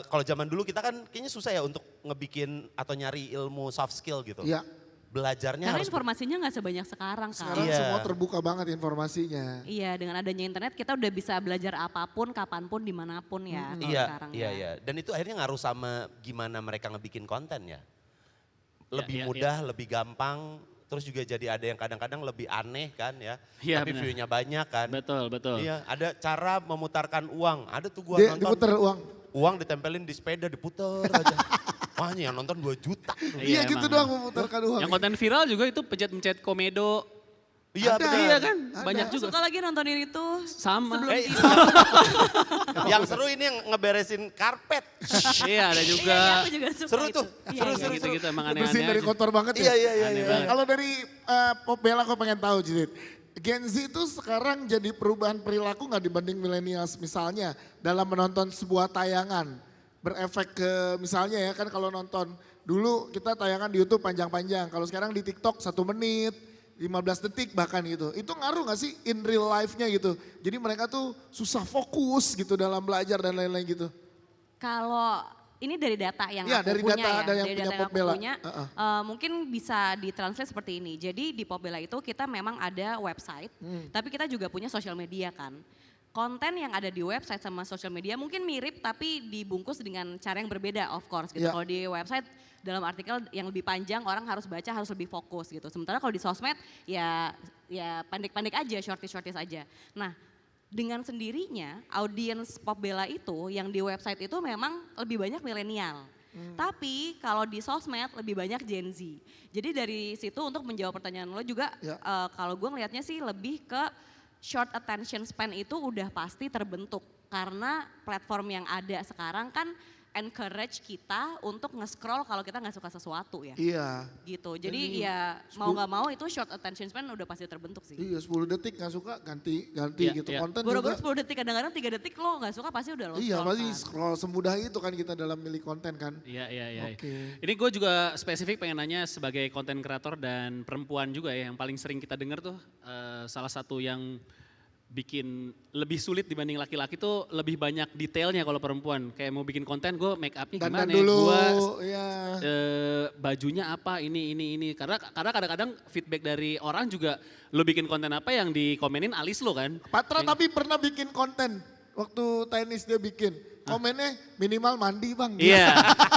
kalau zaman dulu kita kan kayaknya susah ya untuk ngebikin atau nyari ilmu soft skill gitu. Iya. Belajarnya Karena harus informasinya nggak sebanyak sekarang kan. Sekarang Iya. semua terbuka banget informasinya. Iya, dengan adanya internet kita udah bisa belajar apapun, kapanpun, dimanapun ya. Kalau sekarang ya. Iya. Dan itu akhirnya ngaruh sama gimana mereka ngebikin konten ya. Lebih Iya, mudah, lebih gampang, terus juga jadi ada yang kadang-kadang lebih aneh kan ya. Iya, Tapi benar. view-nya banyak kan. Betul. Iya, ada cara memutarkan uang. Ada tuh gua Dia nonton. diputer uang. Uang ditempelin di sepeda, diputer aja. Wah, yang nonton 2 juta. Iya gitu emang. doang memutarkan uang. Yang konten viral juga itu pencet-pencet komedo. Iya, Ada. betul. Iya kan, Ada. banyak juga. Suka lagi nontonin itu Sama. sebelum Eh, tidur. Yang seru ini yang ngeberesin karpet. Iya ada juga. Iya, aku juga suka Seru itu. tuh, Iya, seru, iya. seru. Gitu-gitu emang Bersihin aneh-aneh dari aja. kotor banget ya. Iya. Aneh banget. Kalau dari Pop Bella aku pengen tahu Judit. Gen Z itu sekarang jadi perubahan perilaku nggak dibanding millennials misalnya dalam menonton sebuah tayangan berefek ke misalnya ya kan kalau nonton dulu kita tayangan di YouTube panjang-panjang kalau sekarang di TikTok 1 menit 15 detik bahkan gitu. Itu ngaruh gak sih in real life-nya gitu? Jadi mereka tuh susah fokus gitu dalam belajar dan lain-lain gitu. Kalau ini dari data yang Iya, aku dari punya data ya, ada yang dari punya data yang aku Popbella. punya, mungkin bisa ditranslate seperti ini. Jadi di Popbella itu kita memang ada website, tapi kita juga punya social media kan. Konten yang ada di website sama social media mungkin mirip tapi dibungkus dengan cara yang berbeda of course gitu. Iya. Kalau di website dalam artikel yang lebih panjang orang harus baca harus lebih fokus gitu. Sementara kalau di sosmed ya pendek-pendek aja, shorties aja. Nah, dengan sendirinya audiens Popbella itu yang di website itu memang lebih banyak milenial. Tapi kalau di sosmed lebih banyak Gen Z. Jadi dari situ untuk menjawab pertanyaan lo juga Ya. kalau gue ngelihatnya sih lebih ke short attention span itu udah pasti terbentuk. Karena platform yang ada sekarang kan encourage kita untuk nge-scroll kalau kita nggak suka sesuatu ya. Iya. Gitu. Jadi Jadi ya mau nggak mau itu short attention span udah pasti terbentuk sih. Iya 10 detik gak suka ganti Iya, gitu. iya. Konten Boro-boro juga. 10 detik, kadang-kadang 3 detik lo gak suka pasti udah lo Iya scroll pasti kan. scroll semudah itu kan kita dalam milih konten kan. Iya. Oke. Ini gue juga spesifik pengen nanya sebagai konten kreator dan perempuan juga ya, yang paling sering kita dengar tuh salah satu yang bikin lebih sulit dibanding laki-laki tuh lebih banyak detailnya kalau perempuan. Kayak mau bikin konten gue make upnya Dandan gimana ya, dulu, gue ya. bajunya apa ini. Karena kadang-kadang feedback dari orang juga lo bikin konten apa yang dikomenin alis lo kan. Patra tapi pernah bikin konten waktu tenis dia bikin. Komennya minimal mandi bang. Iya,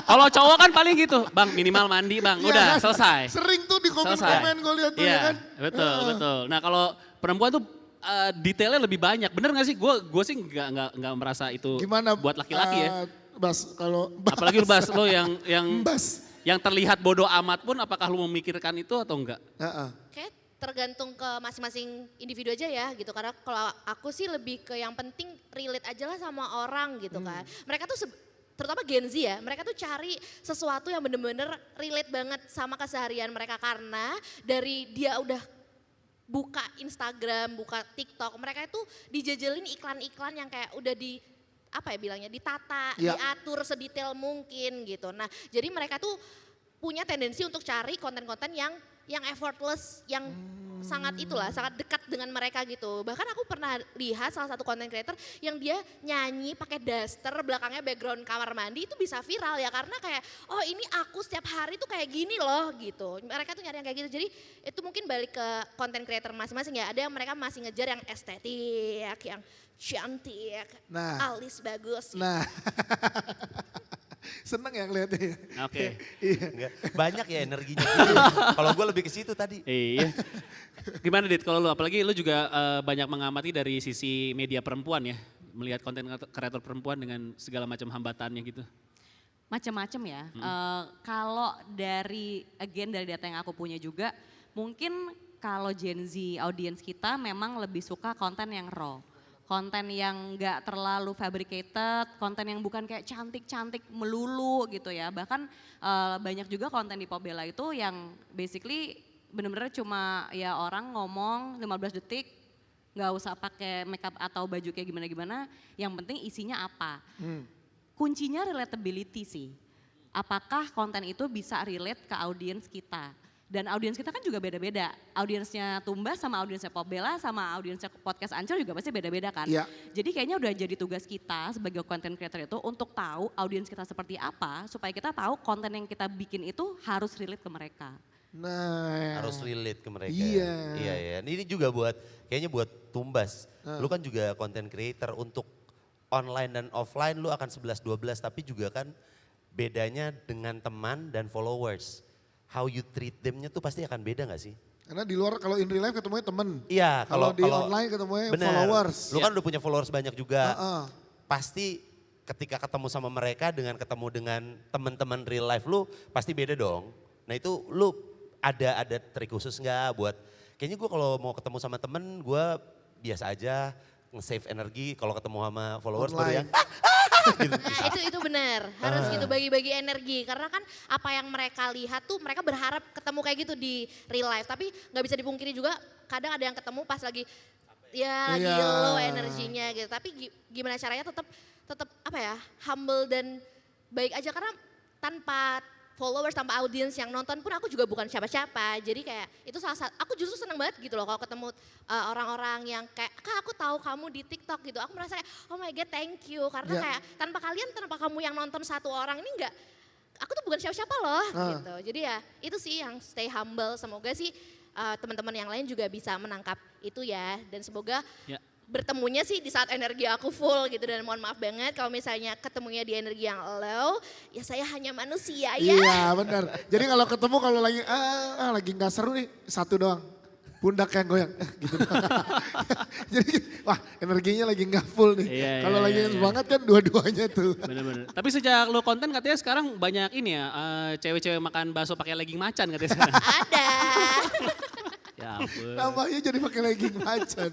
kalau cowok kan paling gitu, bang minimal mandi bang, Iya udah kan? selesai. Sering tuh di Selesai. komen-komen gue lihat tuh Iya, ya kan. betul. Nah kalau perempuan tuh detailnya lebih banyak, bener gak sih? Gue sih nggak merasa itu Gimana? buat laki-laki ya. Bas kalau Apalagi lu bahas lo yang Bas. yang terlihat bodoh amat pun, apakah lu memikirkan itu atau enggak? Heeh. Kayak tergantung ke masing-masing individu aja ya gitu. Karena kalau aku sih lebih ke yang penting relate aja lah sama orang gitu kan. Mereka tuh terutama Gen Z ya, mereka tuh cari sesuatu yang bener-bener relate banget sama keseharian mereka. Karena dari dia udah buka Instagram, buka TikTok, mereka itu dijajalin iklan-iklan yang kayak udah apa ya bilangnya, ditata, Ya. diatur sedetail mungkin gitu. Nah jadi mereka tuh punya tendensi untuk cari konten-konten yang effortless, yang sangat dekat dengan mereka gitu. Bahkan aku pernah lihat salah satu content creator yang dia nyanyi pakai daster, belakangnya background kamar mandi, itu bisa viral ya karena kayak oh ini aku setiap hari tuh kayak gini loh gitu. Mereka tuh nyari yang kayak gitu. Jadi itu mungkin balik ke content creator masing-masing ya. Ada yang mereka masih ngejar yang estetik, yang cantik, Nah. alis bagus. Nah. Seneng ya ngeliatnya. Oke. Enggak, banyak ya energinya. Kalau gue lebih ke situ tadi. Iya. Gimana Dit kalau lu, apalagi lu juga banyak mengamati dari sisi media perempuan ya, melihat konten kreator perempuan dengan segala macam hambatannya gitu. Macam-macam ya. Kalau dari data yang aku punya juga, mungkin kalau Gen Z audience kita memang lebih suka konten yang raw. Konten yang gak terlalu fabricated, konten yang bukan kayak cantik-cantik melulu gitu ya. Bahkan banyak juga konten di Popbella itu yang basically bener-bener cuma ya orang ngomong 15 detik, gak usah pakai makeup atau baju kayak gimana-gimana, yang penting isinya apa. Kuncinya relatability sih. Apakah konten itu bisa relate ke audiens kita? Dan audiens kita kan juga beda-beda. Audiensnya Tumbas sama audiensnya Popbella sama audiensnya podcast Ancur juga pasti beda-beda kan. Iya. Jadi kayaknya udah jadi tugas kita sebagai content creator itu untuk tahu audiens kita seperti apa supaya kita tahu konten yang kita bikin itu harus relate ke mereka. Nah. Harus relate ke mereka. Iya. Iya ya. Ini juga kayaknya buat Tumbas. Lu kan juga content creator, untuk online dan offline lu akan 11-12, tapi juga kan bedanya dengan teman dan followers. How you treat them-nya tuh pasti akan beda gak sih? Karena di luar kalau in real life ketemunya temen. Iya, Kalau di online ketemunya bener. followers. Lu kan udah punya followers banyak juga. Heeh. Pasti ketika ketemu sama mereka ketemu dengan teman-teman real life lu pasti beda dong. Nah itu lu ada trik khusus nggak buat, kayaknya gue kalau mau ketemu sama temen gue biasa aja, nge-save energi, kalau ketemu sama followers baru yang gitu. Nah itu benar, harus gitu bagi-bagi energi. Karena kan apa yang mereka lihat tuh mereka berharap ketemu kayak gitu di real life. Tapi nggak bisa dipungkiri juga kadang ada yang ketemu pas lagi lagi Iya. low energinya gitu. Tapi gimana caranya tetap apa ya, humble dan baik aja. Karena tanpa followers, tanpa audiens yang nonton pun aku juga bukan siapa-siapa. Jadi kayak itu salah satu, aku justru seneng banget gitu loh kalau ketemu orang-orang yang kayak, Kak aku tahu kamu di TikTok gitu. Aku merasa kayak, oh my god thank you. Karena kayak tanpa kalian, tanpa kamu yang nonton satu orang ini enggak, aku tuh bukan siapa-siapa loh gitu. Jadi ya itu sih yang stay humble. Semoga sih teman-teman yang lain juga bisa menangkap itu ya. Dan semoga bertemunya sih di saat energi aku full gitu. Dan mohon maaf banget kalau misalnya ketemunya di energi yang low, ya saya hanya manusia ya. Iya benar. Jadi kalau ketemu kalau lagi nggak seru nih, satu doang. Pundak yang goyang gitu. Jadi wah energinya lagi nggak full nih. Kalau lagi semangat kan dua-duanya tuh. Bener-bener. Tapi sejak lo konten katanya sekarang banyak ini ya, cewek-cewek makan bakso pakai legging macan katanya sekarang. Ada. Ya ampun. Namanya jadi pakai legging macan.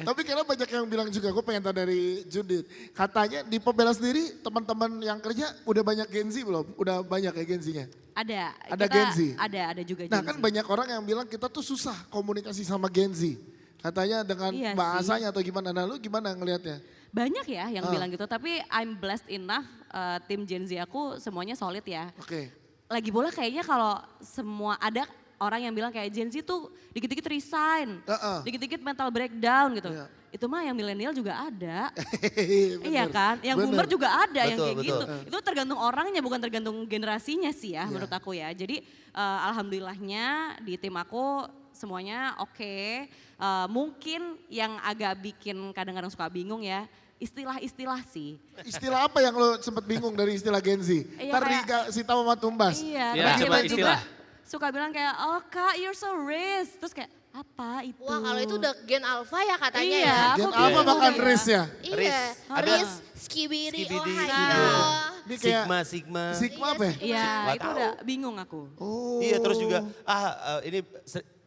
Tapi karena banyak yang bilang juga, gue pengen tahu dari Judith. Katanya di Popbella sendiri teman-teman yang kerja udah banyak Gen Z belum? Udah banyak ya Gen Z-nya? Ada. Ada Gen Z? Ada juga Gen Nah Z. kan banyak orang yang bilang kita tuh susah komunikasi sama Gen Z. Katanya dengan Iya bahasanya atau gimana. Nah lu gimana ngelihatnya? Banyak ya yang bilang gitu, tapi I'm blessed enough tim Gen Z aku semuanya solid ya. Oke. Lagi pula kayaknya kalau semua ada orang yang bilang kayak Gen Z tuh dikit-dikit resign, dikit-dikit mental breakdown gitu. Iya. Itu mah yang milenial juga ada. Bener, Iya kan, yang boomer bener. juga ada yang Betul, kayak betul. gitu. Itu tergantung orangnya bukan tergantung generasinya sih ya menurut aku ya. Jadi alhamdulillahnya di tim aku semuanya oke. Mungkin yang agak bikin kadang-kadang suka bingung ya, istilah-istilah sih. Istilah apa yang lo sempet bingung dari istilah Gen Z? Iya, Ntar kayak- Sita sama Tumbas. Iya, Ya, terus coba tiba-tiba istilah. suka bilang kayak, oh kak you're so rich. Terus kayak, apa itu? Wah kalau itu udah gen alpha ya katanya Iya, ya. aku Gen bingung apa makan ya. Riz ya? Iya, Riz. Ada Riz, Skibidi, oh Skibidi. hai. Ini kayak Sigma. Sigma apa ya? Iya, Nggak itu tahu. udah bingung aku. Oh. Iya terus juga, ini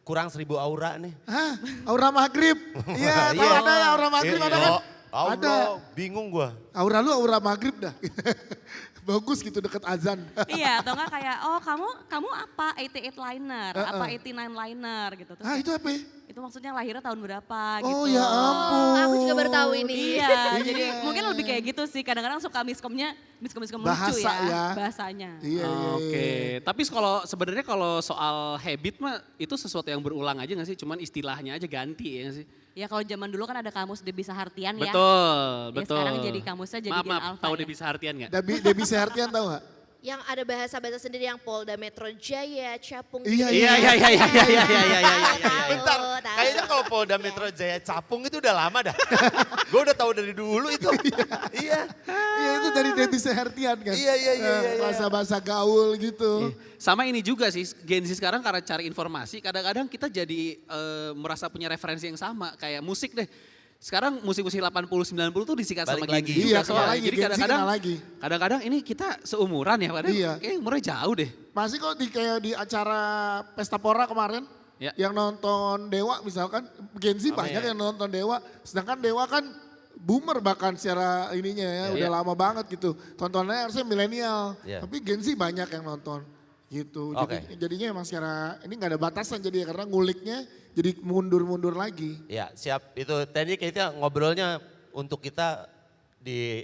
kurang 1000 aura nih. Hah? Aura maghrib? Iya, tahu Iya. ada ya aura maghrib ada kan? Allah, Ada. bingung gua. Aura lu aura maghrib dah. Bagus gitu deket azan. Iya, atau enggak kayak, oh kamu apa 88 liner, apa 89 liner gitu. Terus Ah kayak, itu apa ya? itu maksudnya lahirnya tahun berapa Oh gitu. ya ampun. Oh, aku juga baru tahu ini. Iya, jadi Iya. mungkin lebih kayak gitu sih. Kadang-kadang suka miskom lucu Bahasa ya. bahasanya. Iya, iya, Oke, iya. tapi kalau sebenarnya kalau soal habit mah itu sesuatu yang berulang aja gak sih? Cuman istilahnya aja ganti ya gak sih? Ya kalau zaman dulu kan ada kamus Debisa Hartian ya. Betul, Ya, betul. sekarang jadi kamusnya jadi maaf, Gen maaf, Alpha tahu ya. dia bisa artian gak? Debbie Sehartian tahu gak? Yang ada bahasa-bahasa sendiri yang Polda Metro Jaya, Capung. Iya, Iya, iya, iya, iya, iya, iya, iya, iya. Bentar, kayaknya kalau Polda Metro Jaya Capung itu udah lama dah. Gue udah tahu dari dulu itu. Iya. Iya itu dari Debbie Sehartian kan. Iya, iya, iya, iya. Bahasa-bahasa gaul gitu. Sama ini juga sih, Gen Z sekarang karena cari informasi, kadang-kadang kita jadi merasa punya referensi yang sama. Kayak musik deh. Sekarang musik-musik 80-90 tuh disikat sama Balik Gen Z lagi. juga Iya, kena soalnya. lagi, Jadi Gen Z kadang-kadang, kena lagi. kadang-kadang ini kita seumuran ya, padahal Iya. kayak umurnya jauh deh. Masih kok kayak di acara Pesta Pora kemarin. Ya. Yang nonton Dewa misalkan. Gen Z banyak ya. yang nonton Dewa. Sedangkan Dewa kan boomer bahkan secara ininya ya. Udah Iya. lama banget gitu. Tontonannya harusnya milenial. Iya. Tapi Gen Z banyak yang nonton. Gitu. Oke. Jadinya emang secara ini gak ada batasan jadi karena nguliknya jadi mundur-mundur lagi. Ya siap, itu tadi kita ngobrolnya untuk kita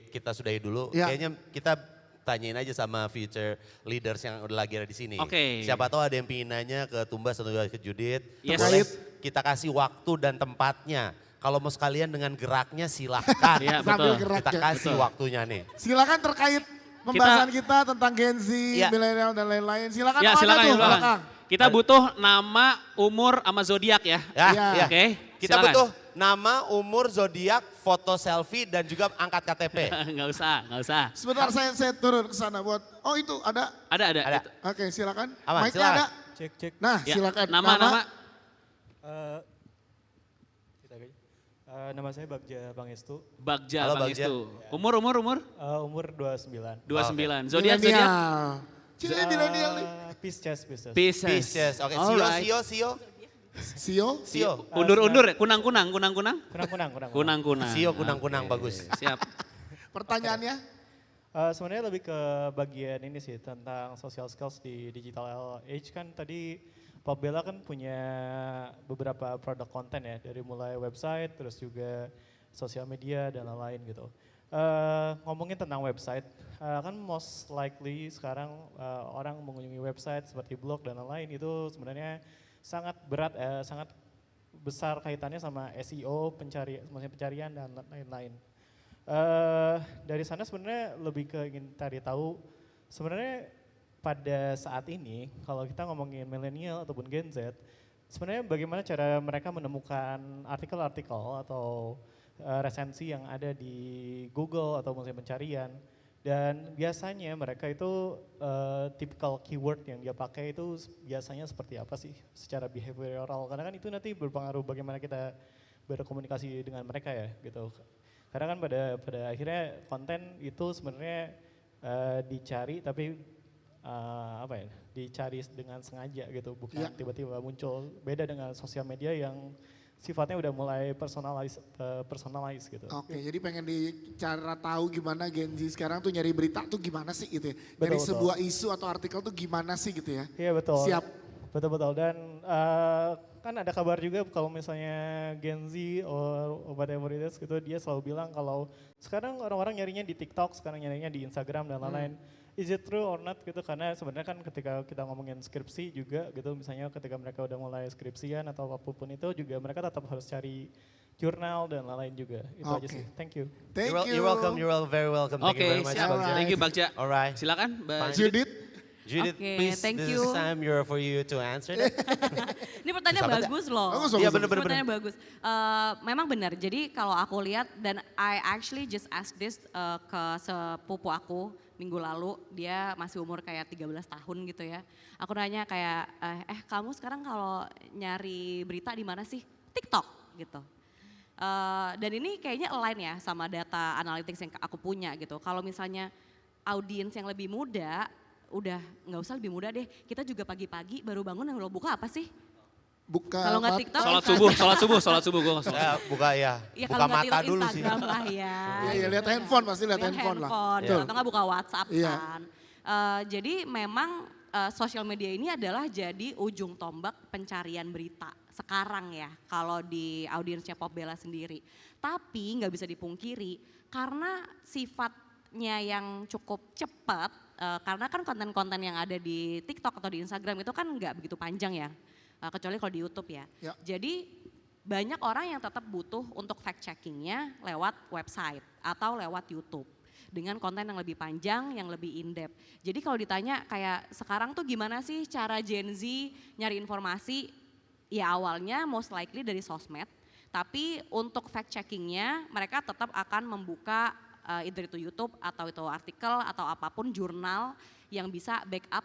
kita sudahi dulu. Ya. Kayaknya kita tanyain aja sama future leaders yang udah lagi ada di sini. Oke. Siapa tahu ada yang pingin nanya ke Tumbas atau ke Judith. Yes. Boleh kita kasih waktu dan tempatnya. Kalau mau sekalian dengan geraknya silahkan. Iya, Sambil betul. gerak Kita ya. kasih Betul. waktunya nih. Silakan terkait pembahasan kita tentang Gen Z, Iya. milenial dan lain-lain. Silakan Ya mana silakan, tuh silakan. belakang. Kita butuh nama, umur, sama zodiak ya. Ya, Iya. iya. Oke, Kita silakan. butuh nama, umur, zodiak, foto selfie dan juga angkat KTP. Nggak usah, nggak usah. Sebentar saya turun ke sana buat, oh itu ada. Ada. Ada. Oke silakan. Aman, Mic-nya silakan. ada. Cek. Nah Ya, silakan. Nama. Nama saya Bagja Pangestu. Bagja, Halo, Bang Bagja. Istu. Umur. Umur 29. 29. Zodiak, zodiak. Milenial. Cile milenial nih. Pisces. Pisces. Pisces. Oke, Alright. Sio. Sio. Undur-undur ya, kunang-kunang. Kunang. Kunang-kunang. Sio kunang-kunang bagus. Siap. Pertanyaannya. Sebenarnya lebih ke bagian ini sih tentang social skills di digital age kan tadi Popbella kan punya beberapa produk konten ya dari mulai website terus juga sosial media dan lain-lain gitu. ngomongin tentang website, kan most likely sekarang orang mengunjungi website seperti blog dan lain-lain itu sebenarnya sangat berat, sangat besar kaitannya sama SEO, maksudnya pencarian dan lain-lain. Dari sana sebenarnya lebih ke ingin cari tahu sebenarnya pada saat ini kalau kita ngomongin milenial ataupun Gen Z, sebenarnya bagaimana cara mereka menemukan artikel-artikel atau resensi yang ada di Google atau misalnya pencarian, dan biasanya mereka itu typical keyword yang dia pakai itu biasanya seperti apa sih secara behavioral, karena kan itu nanti berpengaruh bagaimana kita berkomunikasi dengan mereka ya gitu. Karena kan pada akhirnya konten itu sebenarnya dicari tapi dicari dengan sengaja gitu, bukan tiba-tiba muncul. Beda dengan sosial media yang sifatnya udah mulai personalize gitu. Oke, jadi pengen cara tahu gimana Gen Z sekarang tuh nyari berita tuh gimana sih gitu ya. Dari Betul. sebuah isu atau artikel tuh gimana sih gitu ya. Iya betul. Siap. Betul. Dan kan ada kabar juga kalau misalnya Gen Z or whatever it is gitu, dia selalu bilang kalau sekarang orang-orang nyarinya di TikTok, sekarang nyarinya di Instagram dan lain-lain. Is it true or not gitu, karena sebenarnya kan ketika kita ngomongin skripsi juga gitu, misalnya ketika mereka udah mulai skripsian atau apapun itu juga mereka tetap harus cari jurnal dan lain-lain juga. Itu aja Oke. sih. Thank you. Thank you. You're welcome, very welcome. Thank you Oke, very much, siap. Bagja. Thank you Bagja. Alright. Silakan Mbak Fine. Judith. Judith. Judith, Oke, please, thank this you. is time for you to answer that. Ini pertanyaan Bisa baca. bagus loh. Bagus, Iya bagus. bener-bener. Pertanyaan bagus. Memang benar, jadi kalau aku lihat dan I actually just ask this ke sepupu aku minggu lalu, dia masih umur kayak 13 tahun gitu ya. Aku nanya kayak, kamu sekarang kalau nyari berita di mana sih? TikTok gitu. Dan ini kayaknya align ya sama data analytics yang aku punya gitu. Kalau misalnya audiens yang lebih muda, udah nggak usah lebih muda deh. Kita juga pagi-pagi baru bangun yang lo buka apa sih? Buka Kalau nggak mata. TikTok, Sholat subuh gue Ya, buka ya buka kalau nggak mata TikTok, dulu sih. Instagram lah ya. Iya, lihat gitu. handphone, pasti lihat Lihat handphone lah. Betul. Atau nggak buka WhatsApp Iya. kan. Jadi memang sosial media ini adalah jadi ujung tombak pencarian berita sekarang ya kalau di audiensnya Popbella sendiri. Tapi nggak bisa dipungkiri karena sifatnya yang cukup cepat, karena kan konten-konten yang ada di TikTok atau di Instagram itu kan nggak begitu panjang ya, kecuali kalau di YouTube ya. Ya. Jadi banyak orang yang tetap butuh untuk fact checkingnya lewat website atau lewat YouTube dengan konten yang lebih panjang, yang lebih in-depth. Jadi kalau ditanya kayak sekarang tuh gimana sih cara Gen Z nyari informasi, ya awalnya most likely dari sosmed, tapi untuk fact checkingnya mereka tetap akan membuka either itu YouTube atau itu artikel atau apapun jurnal yang bisa backup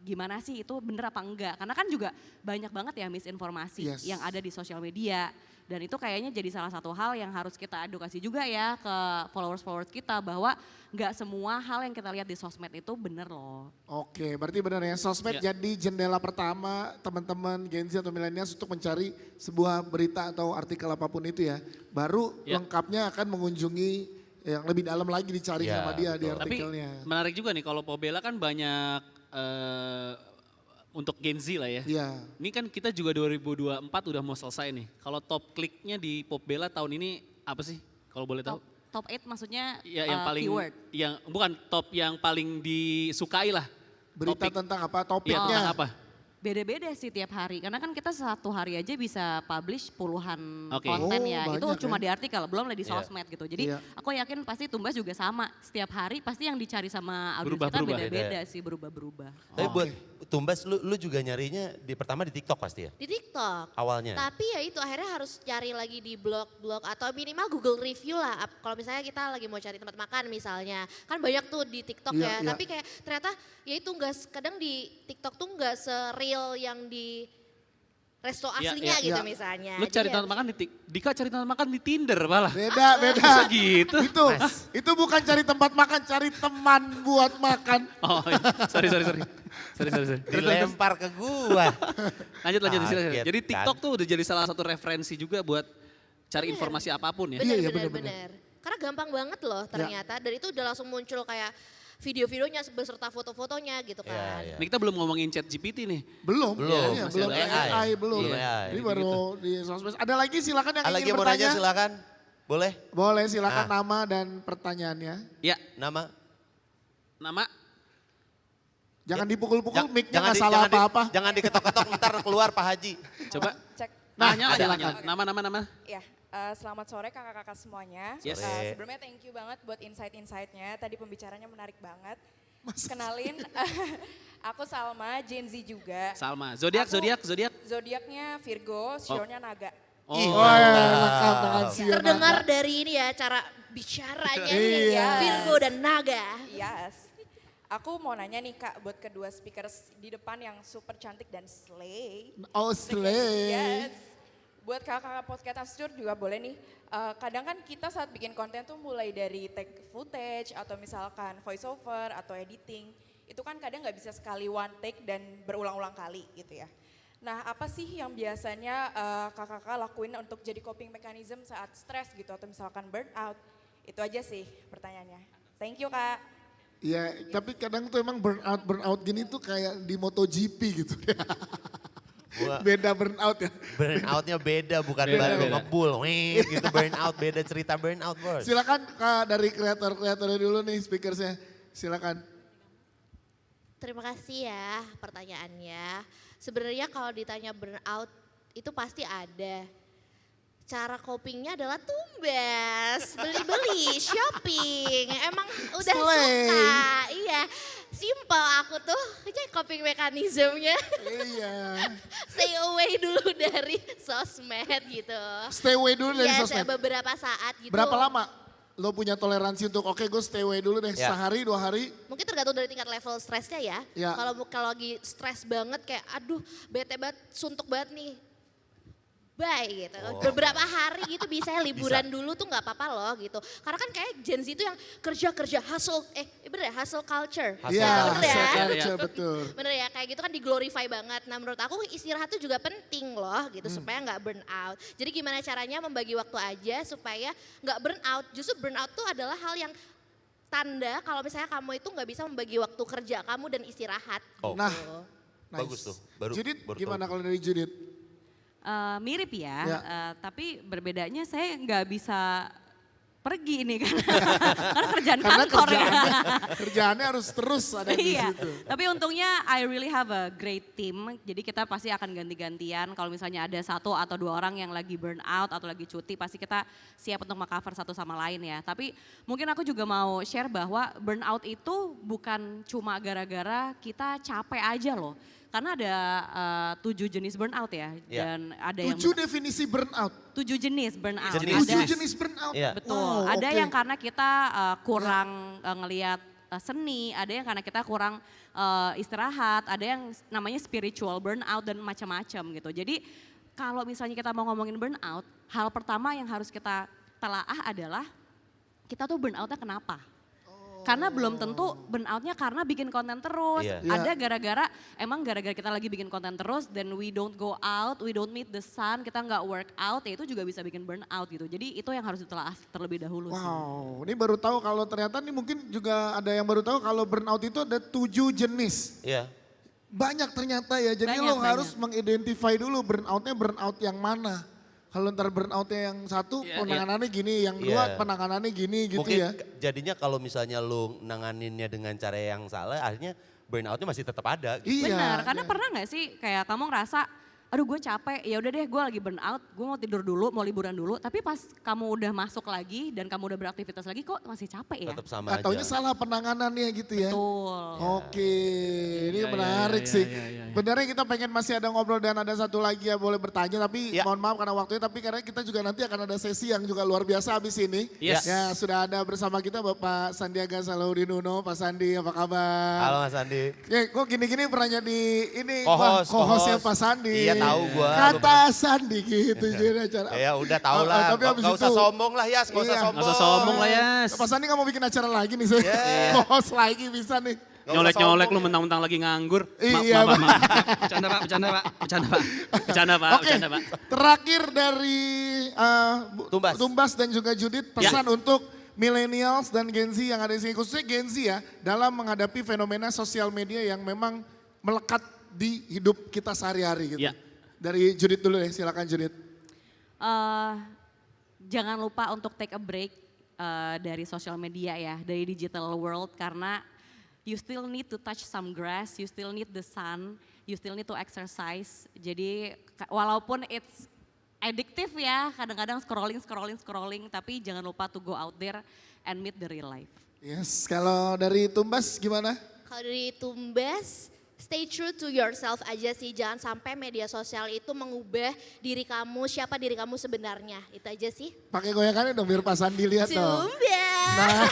gimana sih itu bener apa enggak. Karena kan juga banyak banget ya misinformasi Yes. yang ada di sosial media. Dan itu kayaknya jadi salah satu hal yang harus kita edukasi juga ya ke followers-followers kita bahwa nggak semua hal yang kita lihat di sosmed itu bener loh. Oke, berarti benar ya. Sosmed Ya. jadi jendela pertama teman-teman Gen Z atau millennials untuk mencari sebuah berita atau artikel apapun itu ya. Baru Ya. lengkapnya akan mengunjungi yang lebih dalam lagi dicari Ya, sama dia di betul. Tapi artikelnya. menarik juga nih kalau Popbella kan banyak untuk Gen Z lah ya. Iya. Ini kan kita juga 2024 udah mau selesai nih. Kalau top kliknya di Popbella tahun ini apa sih? Kalau boleh tahu? Top 8 maksudnya Ya, yang paling keyword. yang bukan top yang paling disukai lah. Berita Topik. tentang apa? Iya, Topiknya. tentang apa? Beda-beda sih tiap hari, karena kan kita satu hari aja bisa publish puluhan Oke. konten Oh, ya. Itu banyak cuma ya. di artikel, belum lagi di Iya. sosmed gitu. Jadi Iya. aku yakin pasti Tumbas juga sama. Setiap hari pasti yang dicari sama audiens kita Berubah-berubah. beda-beda sih, berubah-berubah. Tapi Oke. buat Tumbas, lu juga nyarinya pertama di TikTok pasti ya? Di TikTok. Awalnya? Tapi ya itu akhirnya harus cari lagi di blog-blog atau minimal Google review lah. Kalau misalnya kita lagi mau cari tempat makan misalnya. Kan banyak tuh di TikTok Iya, ya. iya. Tapi kayak ternyata ya itu kadang di TikTok tuh nggak se-real yang di resto Iya, aslinya iya. gitu Iya. misalnya. Lu cari Jadi tempat makan di Dika cari tempat makan di Tinder malah. Beda, beda. Bisa gitu. Itu bukan cari tempat makan, cari teman buat makan. Oh, iya. sorry. Dilempar ke gua. Lanjut silakan. Kaget, Jadi kan? TikTok tuh udah jadi salah satu referensi juga buat cari informasi apapun ya. Iya, iya, bener-bener. Karena gampang banget loh ternyata. Dan itu udah langsung muncul kayak video-videonya beserta foto-fotonya gitu kan. Iya. Ini kita belum ngomongin chat GPT nih. Belum, Belum, iya, masih belum ada AI, belum. Belum AI. Ini baru di sosmed. Ada lagi silakan yang Lagi ingin yang mau nanya bertanya. silakan. Boleh? Boleh silakan Ah. nama dan pertanyaannya. Ya, Nama? nama Jangan dipukul-pukul, mic-nya jangan nggak salah apa-apa. Jangan diketok-ketok ntar keluar Pak Haji. coba. Cek. Nanya ada. nanya. Nama. Ya, selamat sore kakak-kakak semuanya. Yes. Sore. Sebelumnya thank you banget buat insight-insightnya. Tadi pembicaranya menarik banget. Kenalin, aku Salma, Gen Z juga. Salma. Zodiak. Zodiaknya Virgo, Sionya Naga. Ih, Oh, Oh ya, mantap. lengkap dengan Sion. Terdengar dari ini ya cara bicaranya nih, Iya. Virgo dan Naga. Yes. Aku mau nanya nih Kak buat kedua speakers di depan yang super cantik dan slay. Oh, slay. Yes. Buat kakak-kakak podcast Astur juga boleh nih. Kadang kan kita saat bikin konten tuh mulai dari take footage atau misalkan voice over atau editing. Itu kan kadang nggak bisa sekali one take dan berulang-ulang kali gitu ya. Nah apa sih yang biasanya kakak-kakak lakuin untuk jadi coping mechanism saat stres gitu atau misalkan burnout? Itu aja sih pertanyaannya. Thank you Kak. Iya, tapi kadang tuh emang burnout gini tuh kayak di MotoGP gitu. Gua Beda burnout ya. burnout-nya beda, bukan Beda, baru beda. ngebul. Wih, gitu burnout, beda cerita burnout, Bos. Silakan Kak, dari kreatornya dulu nih speakersnya. Silakan. Terima kasih ya pertanyaannya. Sebenarnya kalau ditanya burnout itu pasti ada. Cara copingnya adalah tumbas, beli-beli, shopping. Emang udah Slay. suka, iya. Simple aku tuh, aja coping mekanismenya. Iya. Stay away dulu dari sosmed gitu. Stay away dulu dari Iya, sosmed. beberapa saat gitu. Berapa lama lo punya toleransi untuk oke gue stay away dulu deh, Ya. sehari 2 hari? Mungkin tergantung dari tingkat level stresnya ya. Ya. Kalau lagi stres banget kayak aduh bete banget, suntuk banget nih. Bye gitu. Oh. Beberapa hari gitu bisa liburan dulu tuh nggak apa-apa loh gitu. Karena kan kayak Gen Z itu yang kerja hustle, bener ya hustle culture. Hustle Iya, Bener ya? hustle Iya. culture, betul. Bener ya, kayak gitu kan diglorify banget. Nah menurut aku istirahat tuh juga penting loh gitu supaya nggak burn out. Jadi gimana caranya membagi waktu aja supaya nggak burn out. Justru burn out tuh adalah hal yang tanda kalau misalnya kamu itu nggak bisa membagi waktu kerja kamu dan istirahat. Oh. Nah, gitu. Bagus tuh, baru- Judith baru gimana tahu. kalau dari Judith? Mirip ya, Ya. tapi berbedanya saya nggak bisa pergi ini kan, karena kerjaan Karena kantor ya. kerjaannya harus terus ada di Iya, situ. tapi untungnya I really have a great team. Jadi kita pasti akan ganti-gantian. Kalau misalnya ada 1 atau 2 orang yang lagi burn out atau lagi cuti, pasti kita siap untuk meng-cover satu sama lain ya. Tapi mungkin aku juga mau share bahwa burnout itu bukan cuma gara-gara kita capek aja loh. Karena ada 7 jenis burnout ya, Iya. dan ada yang 7 definisi burnout. 7 jenis burnout. Jenis. Tujuh Ada, jenis burnout. Iya. betul. Oh, Ada oke. yang karena kita kurang ngelihat seni, ada yang karena kita kurang istirahat, ada yang namanya spiritual burnout dan macam-macam gitu. Jadi kalau misalnya kita mau ngomongin burnout, hal pertama yang harus kita telaah adalah kita tuh burnoutnya kenapa? Karena belum tentu burnoutnya karena bikin konten terus. Iya. Ada gara-gara kita lagi bikin konten terus dan we don't go out, we don't meet the sun, kita nggak work out, ya itu juga bisa bikin burnout gitu. Jadi itu yang harus ditelaah terlebih dahulu sih. Wow, ini baru tahu kalau ternyata nih mungkin juga ada yang baru tahu kalau burnout itu ada 7 jenis. Iya. Banyak ternyata ya, jadi Banyak, lo harus banyak. mengidentify dulu burnoutnya burnout yang mana. Kalau ntar burnoutnya yang satu Iya, penanganannya gini, yang dua Iya. penanganannya gini gitu Mungkin ya. jadinya kalau misalnya lu nanganinnya dengan cara yang salah, akhirnya burnoutnya masih tetap ada. Gitu. Iya. Benar, karena iya. pernah nggak sih kayak kamu ngerasa, aduh gue capek, ya udah deh gue lagi burn out, gue mau tidur dulu, mau liburan dulu. Tapi pas kamu udah masuk lagi dan kamu udah beraktivitas lagi, kok masih capek ya? Tetap sama Ataunya aja. salah penanganannya gitu ya. Betul. Oke, ini Iya, menarik iya, sih. iya, iya, iya. Benernya kita pengen masih ada ngobrol dan ada satu lagi ya boleh bertanya, tapi Ya. mohon maaf karena waktunya, tapi karena kita juga nanti akan ada sesi yang juga luar biasa habis ini. Yes. Ya sudah ada bersama kita Bapak Sandiaga Salahuddin Uno. Pak Sandi apa kabar? Halo Mas Andi. Ya, kok gini-gini pernah jadi ini Co-host, co-hostnya co-host. Pak Sandi. Iya, tahu gua. Kata Sandi gitu jadi acara. Ya udah tau Ah, lah, tapi habis gak usah itu- sombong lah Yas, gak usah Iya. sombong. Nggak usah sombong lah Yas. Pak Sandi nggak mau bikin acara lagi nih saya. Yeah. Co-host lagi bisa nih. Nggak usah Nyolek-nyolek lu sombong. mentang-mentang lagi nganggur. Iya, Maaf. Bercanda pak, bercanda pak, bercanda pak. Bercanda pak, Oke, bercanda pak. terakhir dari Tumbas. dan juga Judith, pesan untuk millennials dan Gen Z yang ada di sini, khususnya Gen Z ya, dalam menghadapi fenomena sosial media yang memang melekat di hidup kita sehari-hari gitu. Ya. Dari Judith dulu deh, silakan Judith. Eh, jangan lupa untuk take a break dari social media ya, dari digital world karena you still need to touch some grass, you still need the sun, you still need to exercise. Jadi walaupun it's addictive ya, kadang-kadang scrolling, tapi jangan lupa to go out there and meet the real life. Yes, kalau dari Tumbas gimana? Kalau dari Tumbas, stay true to yourself aja sih. Jangan sampai media sosial itu mengubah diri kamu, siapa diri kamu sebenarnya. Itu aja sih. Pakai goyakannya dong biar Pak Sandi lihat dong. Tumbas. Nah,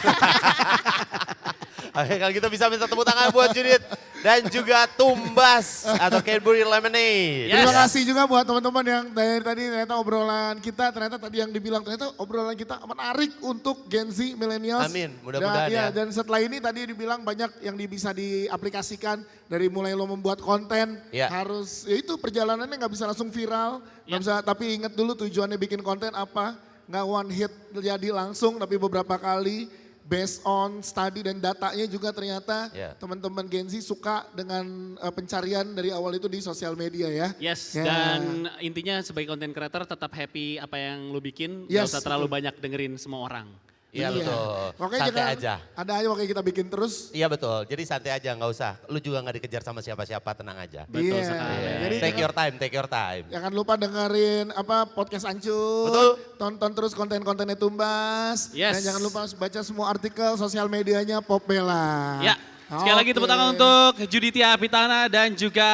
Oke, kalau gitu bisa minta tepuk tangan buat Judith dan juga Tumbas atau Cadbury Lemonade. terima kasih juga buat teman-teman yang dari tadi ternyata obrolan kita, ternyata tadi yang dibilang ternyata obrolan kita menarik untuk Gen Z, Millennials. Amin, mudah-mudahan ya. Dan setelah ini tadi dibilang banyak yang bisa diaplikasikan dari mulai lo membuat konten, Ya. harus, ya itu perjalanannya nggak bisa langsung viral, nggak bisa, tapi ingat dulu tujuannya bikin konten apa, nggak one hit jadi langsung, tapi beberapa kali. Based on study dan datanya juga ternyata Ya. teman-teman Gen Z suka dengan pencarian dari awal itu di sosial media ya. Yes, Ya. dan intinya sebagai content creator tetap happy apa yang lu bikin, gak Yes, usah terlalu banyak dengerin semua orang. Iya betul, Makanya santai jangan- aja. Ada aja makanya kita bikin terus. Iya betul, jadi santai aja nggak usah. Lu juga nggak dikejar sama siapa-siapa, tenang aja. Betul Iya. sekali. Jadi Take your time, take your time. Jangan lupa dengerin podcast Ancur. Betul. Tonton terus konten-kontennya Tumbas. Yes. Dan jangan lupa baca semua artikel sosial medianya Popbella. Ya, sekali lagi tepuk Oke. tangan untuk Judithia Pitana dan juga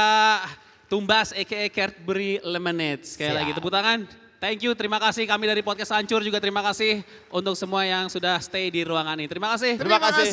Tumbas aka Cadbury Lemonade. Sekali Siap. lagi tepuk tangan. Thank you, terima kasih kami dari Podcast Hancur juga terima kasih untuk semua yang sudah stay di ruangan ini. Terima kasih. Terima kasih.